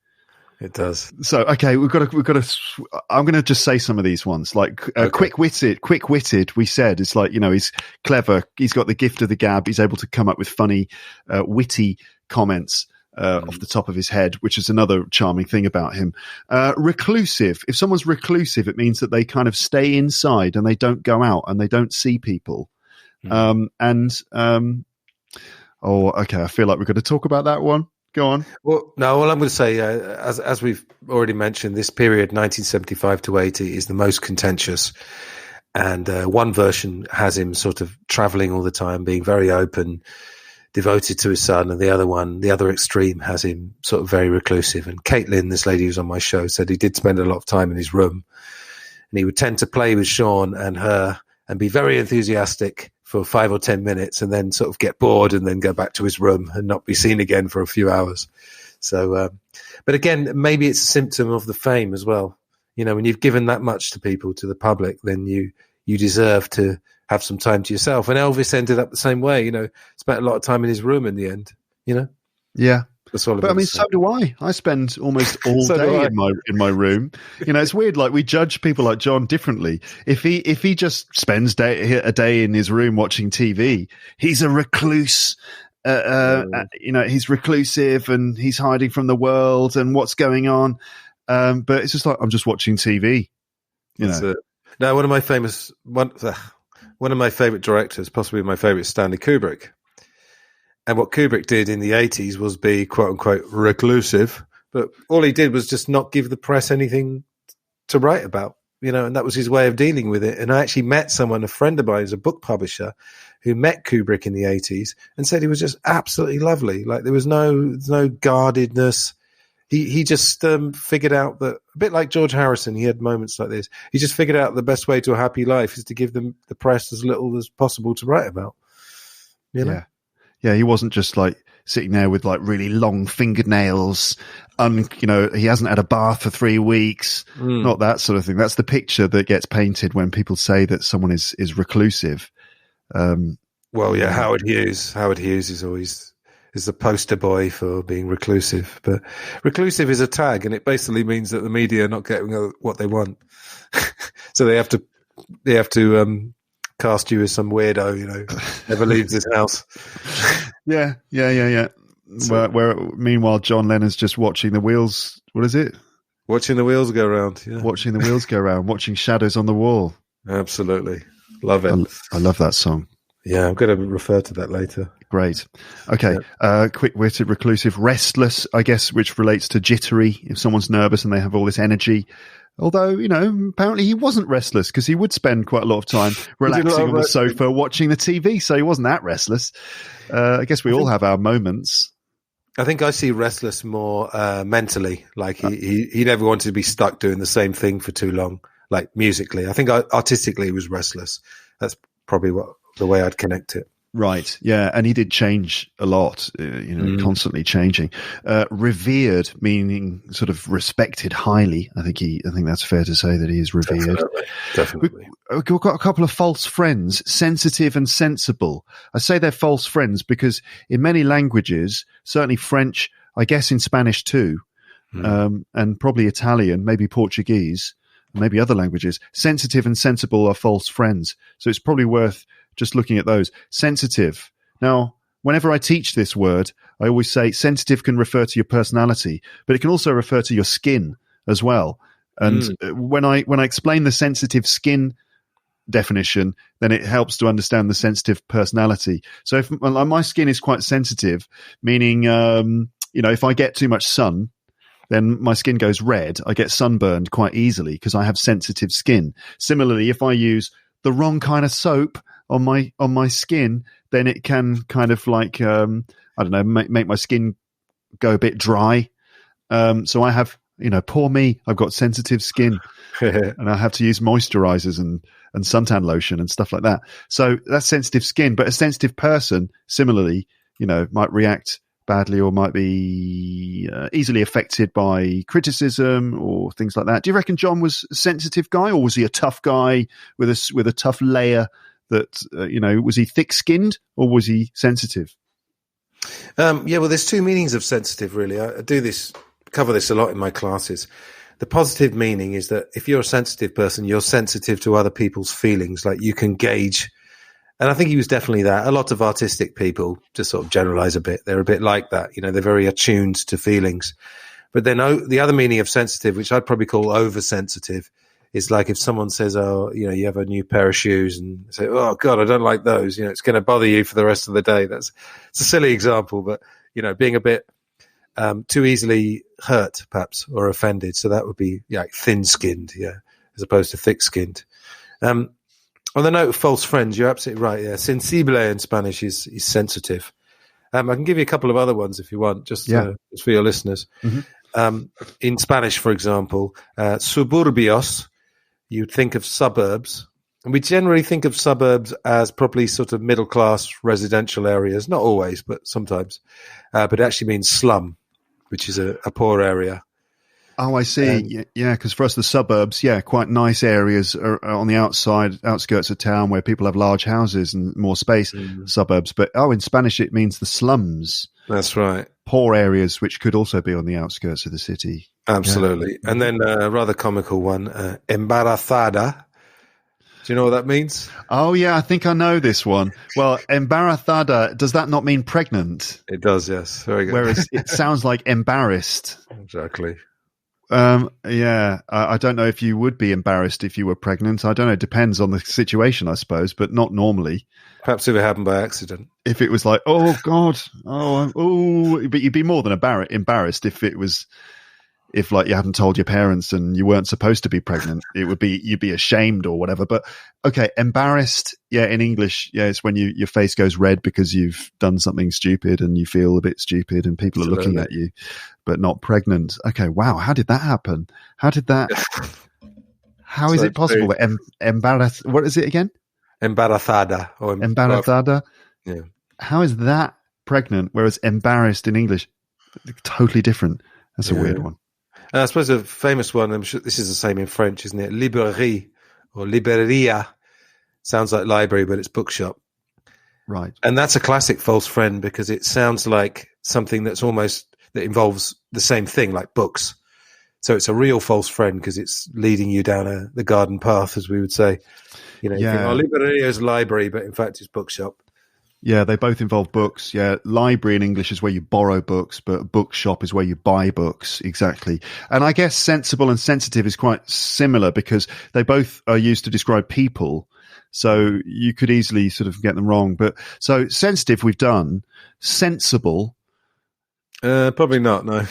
B: It does.
A: So, okay, we've got to, I'm going to just say some of these ones, like
B: Okay.
A: quick-witted, we said. It's like, you know, he's clever. He's got the gift of the gab. He's able to come up with funny, witty comments off the top of his head, which is another charming thing about him. Reclusive. If someone's reclusive, it means that they kind of stay inside and they don't go out and they don't see people. Oh, okay. I feel like we're going to talk about that one. Go on.
B: Well, no, all I'm going to say, as we've already mentioned, this period, 1975 to 80, is the most contentious. And one version has him sort of traveling all the time, being very open, devoted to his son. And the other one, the other extreme, has him sort of very reclusive. And Caitlin, this lady who's on my show, said he did spend a lot of time in his room. And he would tend to play with Sean and her and be very enthusiastic for 5 or 10 minutes, and then sort of get bored and then go back to his room and not be seen again for a few hours. So, but again, maybe it's a symptom of the fame as well. You know, when you've given that much to people, to the public, then you deserve to have some time to yourself. And Elvis ended up the same way, you know, spent a lot of time in his room in the end, you know?
A: Yeah.
B: That's all.
A: But I mean, so do I. I spend almost all
B: So do
A: day
B: I.
A: in my room. You know, it's weird. Like, we judge people like John differently. If he just spends a day in his room watching TV, he's a recluse. You know, he's reclusive and he's hiding from the world and what's going on. But it's just like, I'm just watching TV. You know.
B: Now, one of my favorite directors, possibly my favorite, Stanley Kubrick. And what Kubrick did in the 80s was be quote unquote reclusive, but all he did was just not give the press anything to write about, and that was his way of dealing with it. And I actually met someone, a friend of mine who's a book publisher, who met Kubrick in the 80s and said he was just absolutely lovely. Like there was no guardedness. He just figured out that, a bit like George Harrison, he had moments like this. He just figured out the best way to a happy life is to give them the press as little as possible to write about.
A: Yeah. Yeah, he wasn't just like sitting there with like really long fingernails. He hasn't had a bath for 3 weeks. Not that sort of thing. That's the picture that gets painted when people say that someone is reclusive.
B: Howard Hughes. Howard Hughes is the poster boy for being reclusive. But reclusive is a tag, and it basically means that the media are not getting what they want. So they have to cast you as some weirdo, never leaves his house.
A: Yeah. So, where meanwhile, John Lennon's just watching the wheels. What is it?
B: Watching the wheels go round. Yeah.
A: Watching the wheels go round. Watching shadows on the wall.
B: Absolutely, love it.
A: I love that song.
B: Yeah, I'm going to refer to that later.
A: Great. Okay. Yeah. Quick-witted, reclusive, restless, I guess, which relates to jittery. If someone's nervous and they have all this energy. Although, apparently he wasn't restless because he would spend quite a lot of time relaxing on the sofa watching the TV. So he wasn't that restless. I guess we all have our moments.
B: I think I see restless more mentally. Like he never wanted to be stuck doing the same thing for too long, like musically. I think artistically he was restless. That's probably the way I'd connect it.
A: Right. Yeah. And he did change a lot, constantly changing. Revered, meaning sort of respected highly. I think that's fair to say that he is revered.
B: Definitely.
A: We've got a couple of false friends, sensitive and sensible. I say they're false friends because in many languages, certainly French, I guess in Spanish too, and probably Italian, maybe Portuguese, maybe other languages, sensitive and sensible are false friends. So it's probably worth just looking at those. Sensitive. Now, whenever I teach this word, I always say sensitive can refer to your personality, but it can also refer to your skin as well. And when I explain the sensitive skin definition, then it helps to understand the sensitive personality. So if my skin is quite sensitive, meaning, if I get too much sun, then my skin goes red. I get sunburned quite easily because I have sensitive skin. Similarly, if I use the wrong kind of soap on my skin, then it can kind of like make my skin go a bit dry. So I have, poor me, I've got sensitive skin, and I have to use moisturizers and suntan lotion and stuff like that. So that's sensitive skin. But a sensitive person, similarly, might react badly or might be easily affected by criticism or things like that. Do you reckon John was a sensitive guy, or was he a tough guy with a tough layer? That was he thick-skinned or was he sensitive?
B: Well, there's two meanings of sensitive, really. I cover this a lot in my classes. The positive meaning is that if you're a sensitive person, you're sensitive to other people's feelings, like you can gauge. And I think he was definitely that. A lot of artistic people, just sort of generalize a bit, they're a bit like that. They're very attuned to feelings. But then the other meaning of sensitive, which I'd probably call oversensitive, is like if someone says, you have a new pair of shoes and say, oh God, I don't like those. It's going to bother you for the rest of the day. It's a silly example, but being a bit too easily hurt perhaps or offended. So that would be thin-skinned, as opposed to thick-skinned. On the note of false friends, you're absolutely right. Yeah, sensible in Spanish is sensitive. I can give you a couple of other ones if you want, just for your listeners. Mm-hmm. In Spanish, for example, suburbios, you'd think of suburbs. And we generally think of suburbs as probably sort of middle-class residential areas. Not always, but sometimes. But it actually means slum, which is a poor area.
A: Oh, I see. Because for us, the suburbs, quite nice areas are on the outskirts of town where people have large houses and more space, suburbs. But, in Spanish, it means the slums.
B: That's right.
A: Poor areas, which could also be on the outskirts of the city.
B: Absolutely. Yeah. And then a rather comical one, embarazada. Do you know what that means?
A: Oh, yeah, I think I know this one. Well, embarazada, does that not mean pregnant?
B: It does, yes. Very good.
A: Whereas it sounds like embarrassed.
B: Exactly.
A: Yeah, I don't know if you would be embarrassed if you were pregnant. I don't know. It depends on the situation, I suppose, but not normally.
B: Perhaps if it happened by accident.
A: If it was like, oh God, but you'd be more than embarrassed if like you hadn't told your parents and you weren't supposed to be pregnant. You'd be ashamed or whatever. But okay, embarrassed. Yeah, in English, yeah, it's when your face goes red because you've done something stupid and you feel a bit stupid and people are looking at you, but not pregnant. Okay, wow, how did that happen? How is it possible that embarrassed? What is it again?
B: Embarazada.
A: Embarazada.
B: Yeah.
A: How is that pregnant? Whereas embarrassed in English, totally different. That's a weird one.
B: I suppose a famous one, I'm sure this is the same in French, isn't it? Librairie or libreria. Sounds like library, but it's bookshop.
A: Right.
B: And that's a classic false friend because it sounds like something that involves the same thing, like books. So it's a real false friend because it's leading you down the garden path, as we would say. You think, libreria is library, but in fact it's bookshop.
A: Yeah, they both involve books. Yeah, library in English is where you borrow books, but bookshop is where you buy books. Exactly. And I guess sensible and sensitive is quite similar because they both are used to describe people. So you could easily sort of get them wrong. But so sensitive we've done. Sensible.
B: Probably not, no.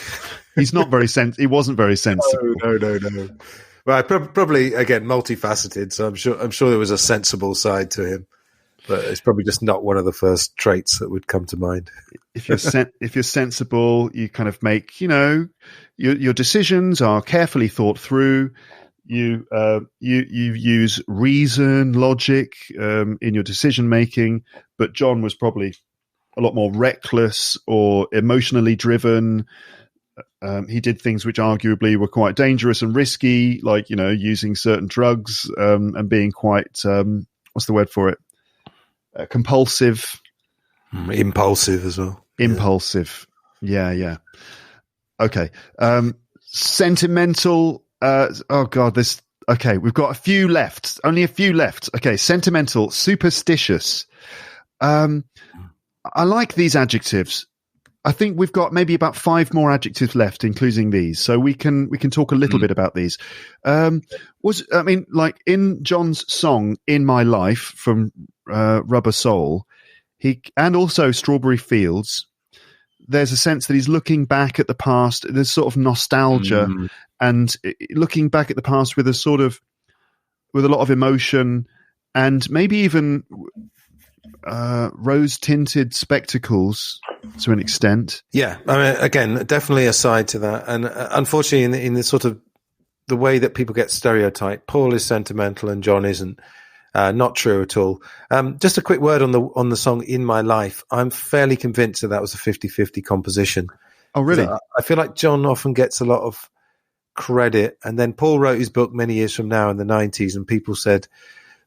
A: He wasn't very sensible.
B: No. Well, probably, again, multifaceted. So I'm sure there was a sensible side to him. But it's probably just not one of the first traits that would come to mind.
A: If you're sensible, you kind of make, your decisions are carefully thought through. You use reason, logic in your decision making. But John was probably a lot more reckless or emotionally driven. He did things which arguably were quite dangerous and risky, like using certain drugs and being quite what's the word for it? Compulsive.
B: Impulsive as well.
A: Impulsive. Yeah. Okay. Sentimental. Oh God, okay, we've got a few left. Only a few left. Okay. Sentimental, superstitious. I like these adjectives. I think we've got maybe about 5 more adjectives left, including these. So we can talk a little bit about these. Like in John's song "In My Life" from Rubber Soul, and also Strawberry Fields, there's a sense that he's looking back at the past. There's sort of nostalgia and looking back at the past with a lot of emotion and maybe even rose-tinted spectacles to an extent.
B: Yeah, I mean, again, definitely a side to that. And unfortunately, in the sort of the way that people get stereotyped, Paul is sentimental and John isn't. Not true at all. Just a quick word on the song "In My Life." I'm fairly convinced that was a 50-50 composition.
A: Oh, really?
B: I feel like John often gets a lot of credit, and then Paul wrote his book many years from now in the 90s, and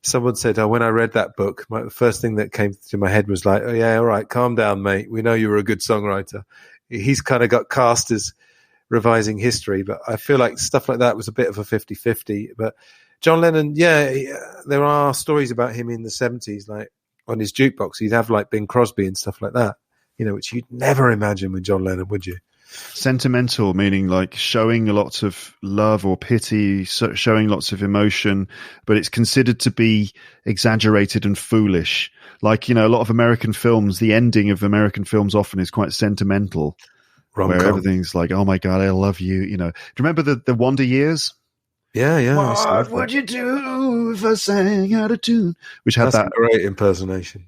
B: someone said, "Oh, when I read that book, the first thing that came to my head was like, oh yeah, all right, calm down, mate. We know you were a good songwriter." He's kind of got cast as revising history, but I feel like stuff like that was a bit of a 50-50. But John Lennon, there are stories about him in the 70s, like on his jukebox, he'd have like Bing Crosby and stuff like that, which you'd never imagine with John Lennon, would you?
A: Sentimental, meaning like showing lots of love or pity, showing lots of emotion, but it's considered to be exaggerated and foolish. Like, a lot of American films, the ending of American films often is quite sentimental, where everything's like, oh my God, I love you. Do you remember the Wonder Years?
B: Yeah.
A: What would you do if I sang out of tune? Which had
B: That's a great impersonation.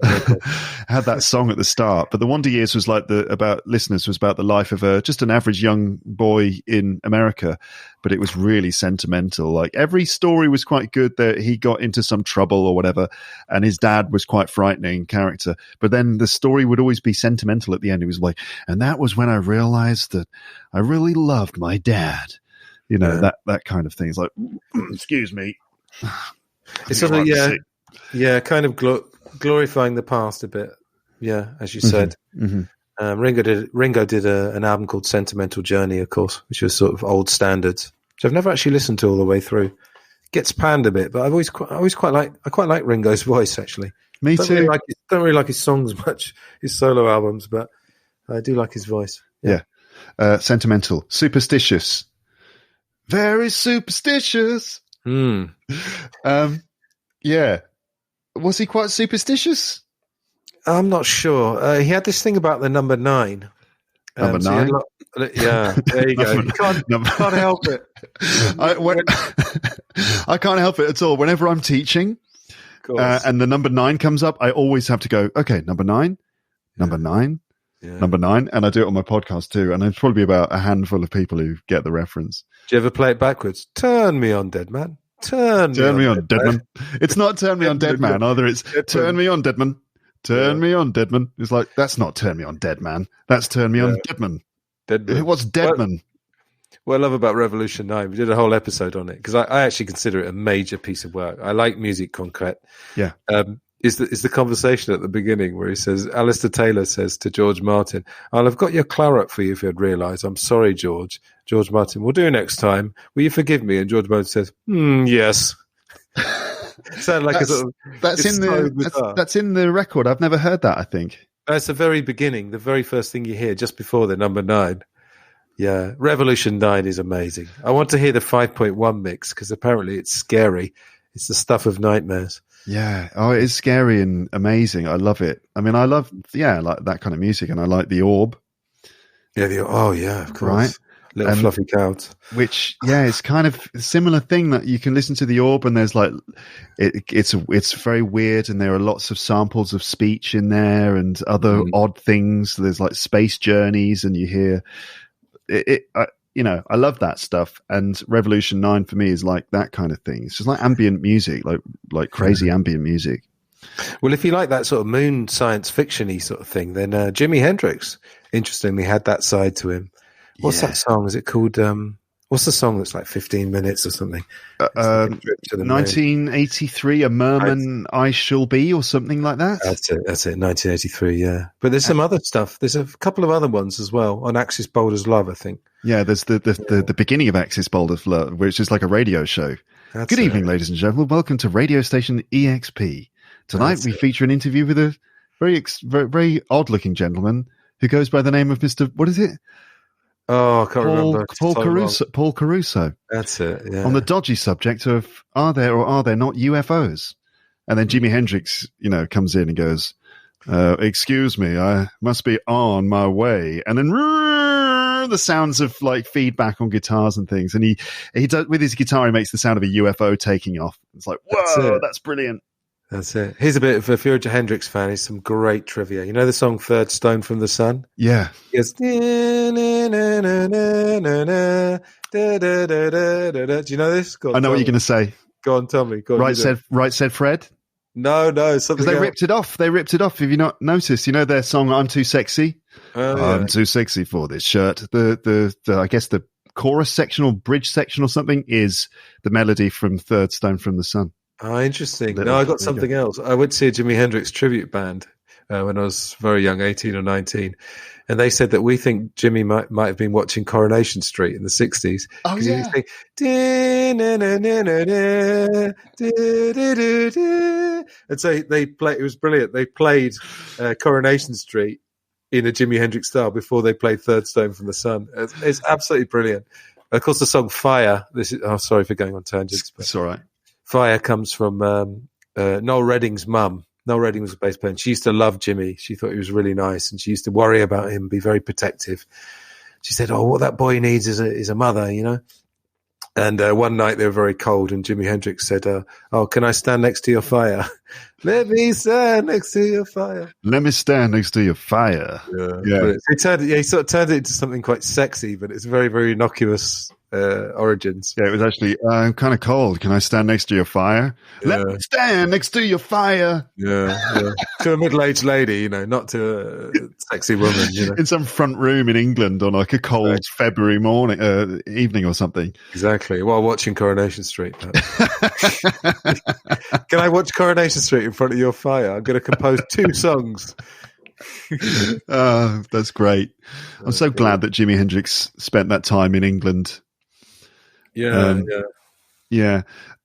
A: Had that song at the start. But the Wonder Years was like was about the life of just an average young boy in America. But it was really sentimental. Like every story was quite good, that he got into some trouble or whatever, and his dad was quite frightening character. But then the story would always be sentimental at the end. It was like, and that was when I realized that I really loved my dad. That kind of thing. It's like, excuse me.
B: It's sort of, kind of glorifying the past a bit. Yeah, as you said. Mm-hmm. Ringo did an album called Sentimental Journey, of course, which was sort of old standards, which I've never actually listened to all the way through. Gets panned a bit, but I quite like Ringo's voice, actually.
A: Me too.
B: Don't really like his songs much, his solo albums, but I do like his voice.
A: Yeah. Sentimental, superstitious. very superstitious. Yeah. Was he quite superstitious?
B: I'm not sure. He had this thing about the number 9.
A: Number
B: so he had
A: 9?
B: Yeah, there you go. You can't help it.
A: I can't help it at all. Whenever I'm teaching and the number 9 comes up, I always have to go, okay, number 9, number 9, number 9. And I do it on my podcast too. And there's probably about a handful of people who get the reference.
B: Do you ever play it backwards? Turn me on, dead man. Turn me on, dead man.
A: It's not turn me on, dead man either. It's turn me on, dead man. Turn me on, Deadman. It's like, that's not turn me on, dead man. That's turn me on, Deadman. What's Deadman?
B: What I love about Revolution 9, we did a whole episode on it because I actually consider it a major piece of work. I like musique concrète.
A: Yeah.
B: Is the conversation at the beginning where he says, Alistair Taylor says to George Martin, I've got your claret for you if you'd realise. I'm sorry, George. George Martin, we'll do it next time. Will you forgive me? And George Martin says, yes. Sound like
A: that's in the record. I've never heard that, I think.
B: That's the very beginning, the very first thing you hear just before the number 9. Yeah, Revolution 9 is amazing. I want to hear the 5.1 mix because apparently it's scary. It's the stuff of nightmares.
A: Yeah. Oh, it is scary and amazing. I love it. I mean, I love, like that kind of music, and I like the Orb.
B: Yeah, of course.
A: Right.
B: Little fluffy cows.
A: Which, it's kind of a similar thing that you can listen to the Orb, and there's like, it's very weird, and there are lots of samples of speech in there and other odd things. There's like space journeys, and you hear I love that stuff. And Revolution 9 for me is like that kind of thing. It's just like ambient music, like crazy ambient music.
B: Well, if you like that sort of moon science fiction-y sort of thing, then Jimi Hendrix, interestingly, had that side to him. What's that song? Is it called, what's the song that's like 15 minutes or something?
A: 1983, A Merman I Shall Be, or something like that?
B: That's it, 1983, yeah. But there's some other stuff. There's a couple of other ones as well, on Axis Boulder's Love, I think.
A: Yeah, there's the beginning of Axis Boulder's Love, which is like a radio show. Good evening, ladies and gentlemen. Welcome to radio station EXP. Tonight we feature an interview with a very, very odd-looking gentleman who goes by the name of Mr. What is it?
B: Oh, I can't remember.
A: Paul Caruso.
B: That's it, yeah.
A: On the dodgy subject of are there or are there not UFOs? And then Jimi Hendrix, comes in and goes, excuse me, I must be on my way. And then the sounds of like feedback on guitars and things. And he does, with his guitar, he makes the sound of a UFO taking off. It's like, whoa, that's brilliant.
B: That's it. Here's a bit of, if you're a Hendrix fan, here's some great trivia. You know the song Third Stone from the Sun?
A: Yeah.
B: He goes, do you know this?
A: I know what you're going to say.
B: Go on, tell me. Go on,
A: right said Fred?
B: No, something
A: because they ripped it off. They ripped it off. Have you not noticed? You know their song "I'm Too Sexy"? I'm too sexy for this shirt. The I guess the chorus section or bridge section or something is the melody from Third Stone from the Sun.
B: Oh, interesting. No, I got something else. I went to see a Jimi Hendrix tribute band when I was very young, 18 or 19. And they said that we think Jimmy might have been watching Coronation Street in the 60s.
A: Oh, yeah.
B: And so it was brilliant. They played Coronation Street in a Jimi Hendrix style before they played Third Stone from the Sun. It's absolutely brilliant. Of course, the song Fire, sorry for going on tangents. But
A: it's all right.
B: Fire comes from Noel Redding's mum. Noel Redding was a bass player. She used to love Jimmy. She thought he was really nice, and she used to worry about him, be very protective. She said, what that boy needs is a mother, And one night they were very cold, and Jimi Hendrix said, can I stand next to your fire? Let me stand next to your fire.
A: Let me stand next to your fire.
B: Yeah. He sort of turned it into something quite sexy, but it's very, very innocuous origins.
A: Yeah, it was actually, I'm kind of cold. Can I stand next to your fire?
B: Yeah.
A: Let me stand next to your fire.
B: Yeah. To a middle-aged lady, not to a sexy woman.
A: In some front room in England on like a cold February morning, evening or something.
B: Exactly. While watching Coronation Street. Can I watch Coronation Street in front of your fire? I'm going to compose 2 songs.
A: That's great. I'm so glad that Jimi Hendrix spent that time in England. Yeah.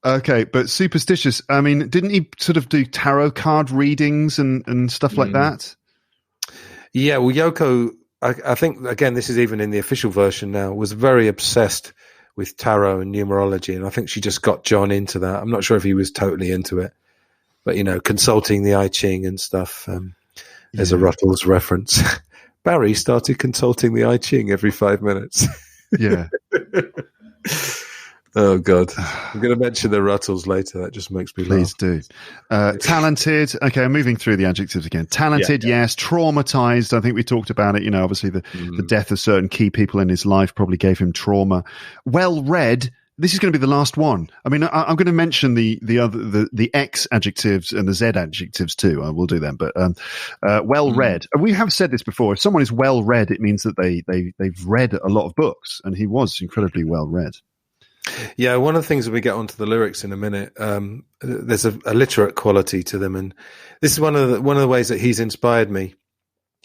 A: Okay, but superstitious. I mean, didn't he sort of do tarot card readings and stuff like that?
B: Yeah, well, Yoko, I think, again, this is even in the official version now, was very obsessed with tarot and numerology. And I think she just got John into that. I'm not sure if he was totally into it, but, consulting the I Ching and stuff. There's a Ruttles reference. Barry started consulting the I Ching every 5 minutes.
A: Yeah.
B: Oh, God. I'm going to mention the Ruttles later. That just makes me
A: Please
B: laugh.
A: do. Talented. Okay, I'm moving through the adjectives again. Talented, yes. Traumatized. I think we talked about it. Obviously the death of certain key people in his life probably gave him trauma. Well-read. This is going to be the last one. I mean, I'm going to mention the X adjectives and the Z adjectives too. I will do them. But well-read. We have said this before. If someone is well-read, it means that they've read a lot of books, and he was incredibly well-read.
B: Yeah, one of the things that we get onto the lyrics in a minute, there's a literate quality to them, and this is one of the ways that he's inspired me,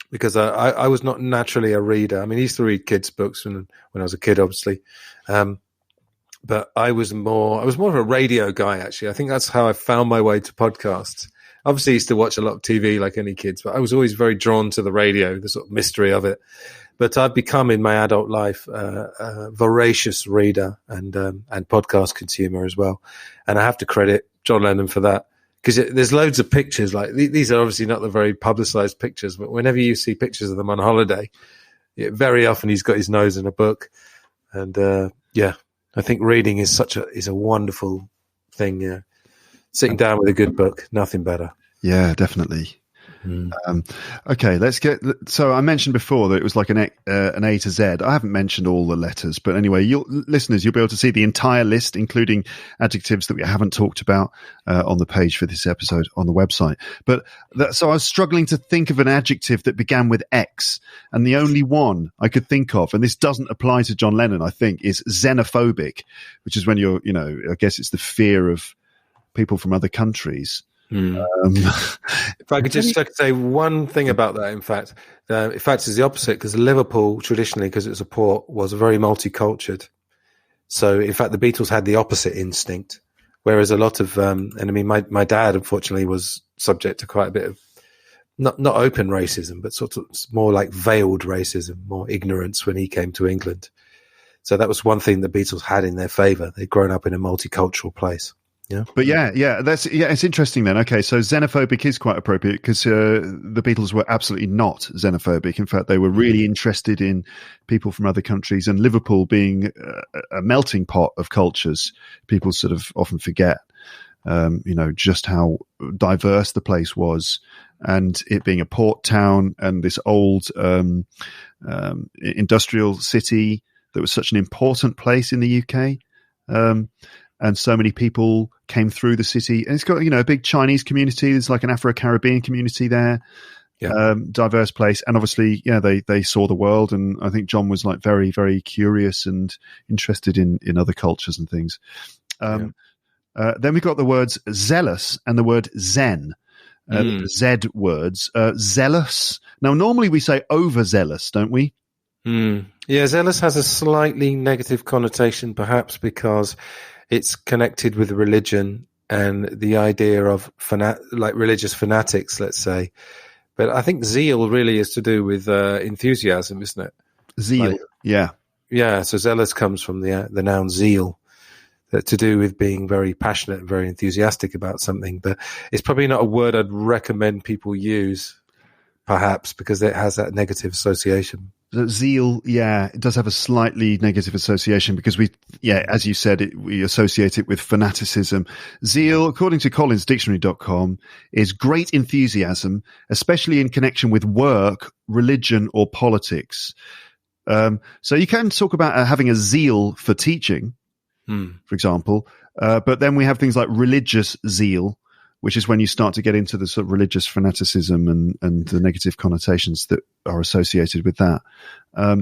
B: because I was not naturally a reader. I mean, he used to read kids' books when I was a kid, obviously, but I was more of a radio guy. Actually, I think that's how I found my way to podcasts. Obviously, I used to watch a lot of TV like any kids, but I was always very drawn to the radio, the sort of mystery of it. But I've become in my adult life a voracious reader and podcast consumer as well. And I have to credit John Lennon for that, because there's loads of pictures. Like these are obviously not the very publicized pictures, but whenever you see pictures of them on holiday, very often he's got his nose in a book. And I think reading is a wonderful thing. Yeah, sitting down with a good book, nothing better.
A: Yeah, definitely. Okay, let's get. So I mentioned before that it was like an A to Z. I haven't mentioned all the letters, but anyway, listeners, you'll be able to see the entire list, including adjectives that we haven't talked about on the page for this episode on the website. But so I was struggling to think of an adjective that began with X, and the only one I could think of, and this doesn't apply to John Lennon, I think, is xenophobic, which is when you're, I guess it's the fear of people from other countries.
B: If I could just say one thing about that, in fact, it's the opposite, because Liverpool, traditionally, because it's a port, was very multicultural. So, in fact, the Beatles had the opposite instinct, whereas a lot of, and I mean, my dad, unfortunately, was subject to quite a bit of, not open racism, but sort of more like veiled racism, more ignorance when he came to England. So that was one thing the Beatles had in their favour. They'd grown up in a multicultural place. Yeah, but
A: it's interesting then. Okay, so xenophobic is quite appropriate, because the Beatles were absolutely not xenophobic. In fact, they were really interested in people from other countries, and Liverpool being a melting pot of cultures, people sort of often forget, just how diverse the place was, and it being a port town and this old industrial city that was such an important place in the UK. And so many people came through the city, and it's got, a big Chinese community. There's like an Afro-Caribbean community there, diverse place. And obviously, they saw the world. And I think John was like very, very curious and interested in other cultures and things. Then we got the words zealous and the word zen, the Z words, zealous. Now, normally we say overzealous, don't we?
B: Yeah, zealous has a slightly negative connotation, perhaps because it's connected with religion and the idea of like religious fanatics, let's say. But I think zeal really is to do with enthusiasm, isn't it?
A: Zeal, yeah.
B: Yeah, so zealous comes from the noun zeal, to do with being very passionate and very enthusiastic about something. But it's probably not a word I'd recommend people use, perhaps, because it has that negative association.
A: Zeal, it does have a slightly negative association, because as you said, we associate it with fanaticism. Zeal, according to collinsdictionary.com, is great enthusiasm, especially in connection with work, religion, or politics. So you can talk about having a zeal for teaching, for example, but then we have things like religious zeal, which is when you start to get into the sort of religious fanaticism and the negative connotations that are associated with that.
B: I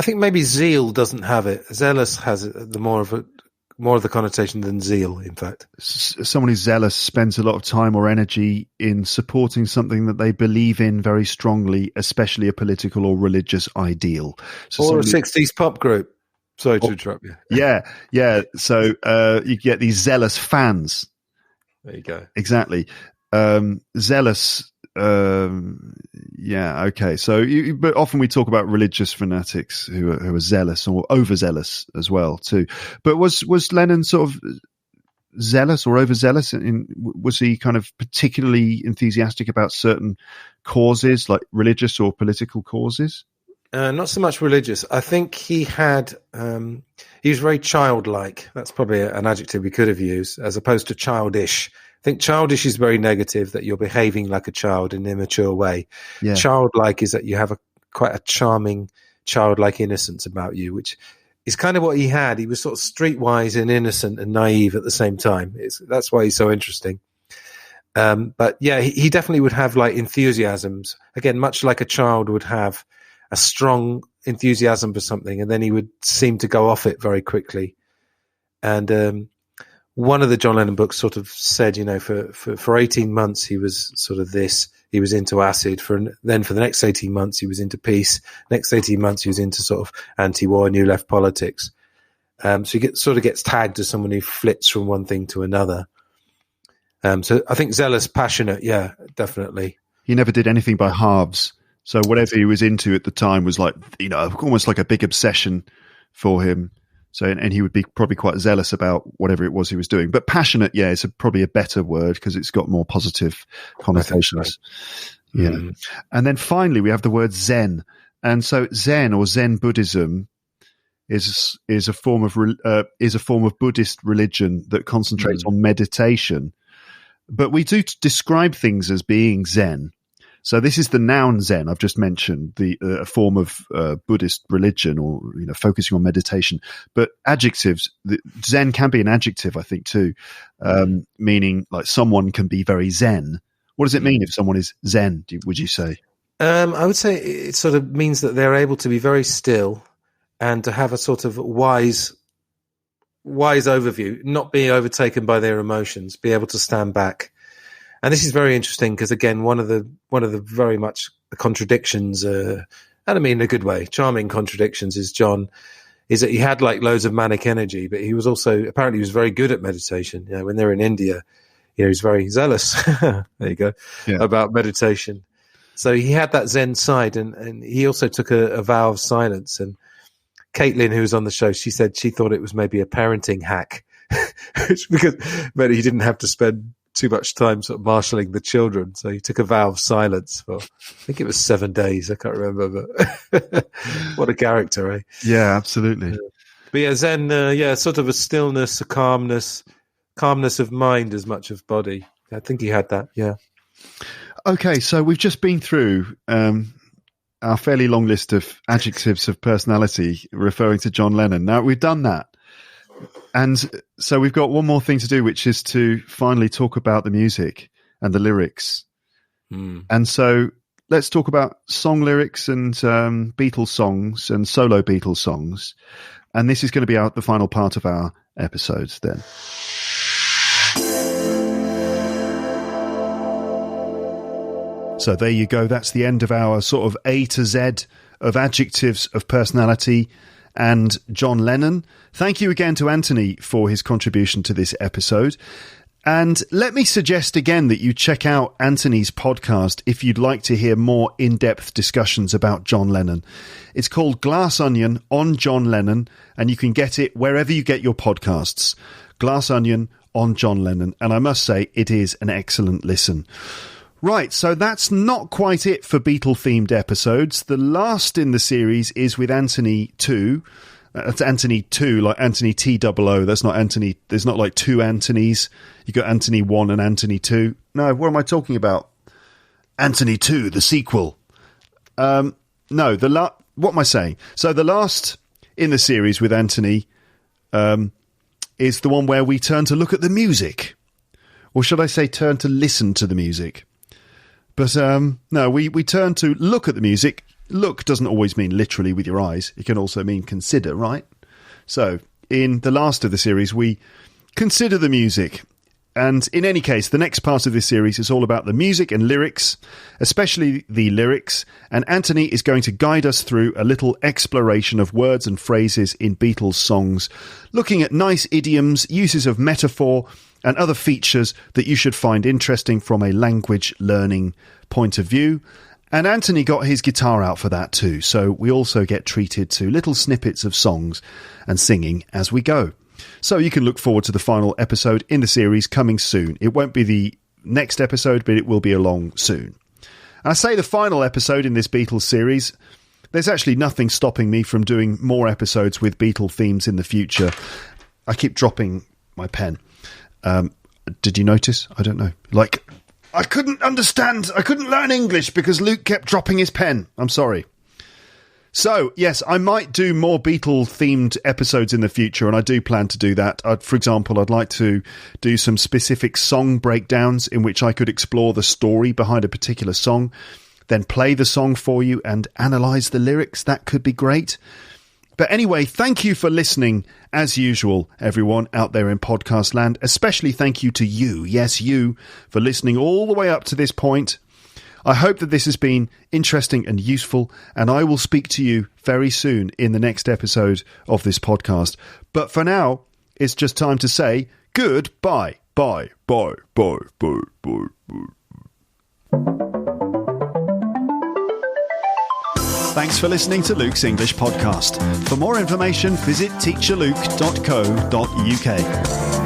B: think maybe zeal doesn't have it. Zealous has the more of the connotation than zeal, in fact.
A: Someone who's zealous spends a lot of time or energy in supporting something that they believe in very strongly, especially a political or religious ideal.
B: Or a 60s pop group. Sorry to interrupt you.
A: Yeah. So you get these zealous fans.
B: There you go.
A: Exactly. Zealous Yeah, okay. So, but often we talk about religious fanatics who are zealous or overzealous as well too. But was Lennon sort of zealous or overzealous? Was he kind of particularly enthusiastic about certain causes, like religious or political causes?
B: Not so much religious. I think he had. He was very childlike. That's probably an adjective we could have used, as opposed to childish. I think childish is very negative, that you're behaving like a child in an immature way. Yeah. Childlike is that you have quite a charming childlike innocence about you, which is kind of what he had. He was sort of streetwise and innocent and naive at the same time. That's why he's so interesting. But yeah, he definitely would have like enthusiasms. Again, much like a child would have a strong enthusiasm for something, and then he would seem to go off it very quickly. And one of the John Lennon books sort of said, for 18 months he was sort of this. He was into acid. Then for the next 18 months he was into peace. Next 18 months he was into sort of anti-war, New Left politics. So he sort of gets tagged as someone who flits from one thing to another. So I think zealous, passionate, yeah, definitely.
A: He never did anything by halves. So whatever he was into at the time was like, almost like a big obsession for him. So, and he would be probably quite zealous about whatever it was he was doing. But passionate, yeah, is probably a better word because it's got more positive connotations. So. Yeah. And then finally, we have the word Zen. And so Zen or Zen Buddhism is a form of Buddhist religion that concentrates on meditation. But we do describe things as being Zen. So this is the noun Zen I've just mentioned, a form of Buddhist religion, or focusing on meditation. But adjectives, Zen can be an adjective, I think, too, meaning like someone can be very Zen. What does it mean if someone is Zen? Would you say?
B: I would say it sort of means that they're able to be very still and to have a sort of wise overview, not be overtaken by their emotions, be able to stand back. And this is very interesting because, again, one of the very much contradictions, and I mean in a good way, charming contradictions, is that he had like loads of manic energy, but he was also apparently he was very good at meditation. When they're in India, he was very zealous. There you go, about meditation. So he had that Zen side, and he also took a vow of silence. And Caitlin, who was on the show, she said she thought it was maybe a parenting hack, because maybe he didn't have to spend too much time sort of marshalling the children. So he took a vow of silence for, I think it was 7 days. I can't remember, but what a character, eh?
A: Yeah, absolutely.
B: But yeah, Zen, sort of a stillness, a calmness of mind as much of body. I think he had that, yeah.
A: Okay, so we've just been through our fairly long list of adjectives of personality referring to John Lennon. Now, we've done that. And so we've got one more thing to do, which is to finally talk about the music and the lyrics. And so let's talk about song lyrics and Beatles songs and solo Beatles songs. And this is going to be the final part of our episodes then. So there you go. That's the end of our sort of A to Z of adjectives of personality and John Lennon. Thank you again to Anthony for his contribution to this episode. And let me suggest again that you check out Anthony's podcast if you'd like to hear more in-depth discussions about John Lennon. It's called Glass Onion on John Lennon, and you can get it wherever you get your podcasts. Glass Onion on John Lennon. And I must say, it is an excellent listen. Right, so that's not quite it for Beatle-themed episodes. The last in the series is with Anthony 2. That's Anthony 2, like Anthony T-O-O. That's not Anthony. There's not like two Anthonys. You got Anthony 1 and Anthony 2. No, what am I talking about? Anthony 2, the sequel. No, what am I saying? So the last in the series with Anthony is the one where we turn to look at the music. Or should I say turn to listen to the music? But no, we turn to look at the music. Look doesn't always mean literally with your eyes. It can also mean consider, right? So in the last of the series, we consider the music. And in any case, the next part of this series is all about the music and lyrics, especially the lyrics. And Anthony is going to guide us through a little exploration of words and phrases in Beatles songs, looking at nice idioms, uses of metaphor, and other features that you should find interesting from a language learning point of view. And Anthony got his guitar out for that too, so we also get treated to little snippets of songs and singing as we go. So you can look forward to the final episode in the series coming soon. It won't be the next episode, but it will be along soon. And I say the final episode in this Beatles series. There's actually nothing stopping me from doing more episodes with Beatle themes in the future. I keep dropping my pen. Did you notice? I don't know. Like, I couldn't learn English because Luke kept dropping his pen. I'm sorry. So, yes, I might do more Beatle-themed episodes in the future, and I do plan to do that. For example, I'd like to do some specific song breakdowns in which I could explore the story behind a particular song, then play the song for you and analyse the lyrics. That could be great. But anyway, thank you for listening, as usual, everyone out there in podcast land. Especially thank you to you, yes, you, for listening all the way up to this point. I hope that this has been interesting and useful, and I will speak to you very soon in the next episode of this podcast. But for now, it's just time to say goodbye. Bye, bye, bye, bye, bye, bye. Thanks for listening to Luke's English Podcast. For more information, visit teacherluke.co.uk.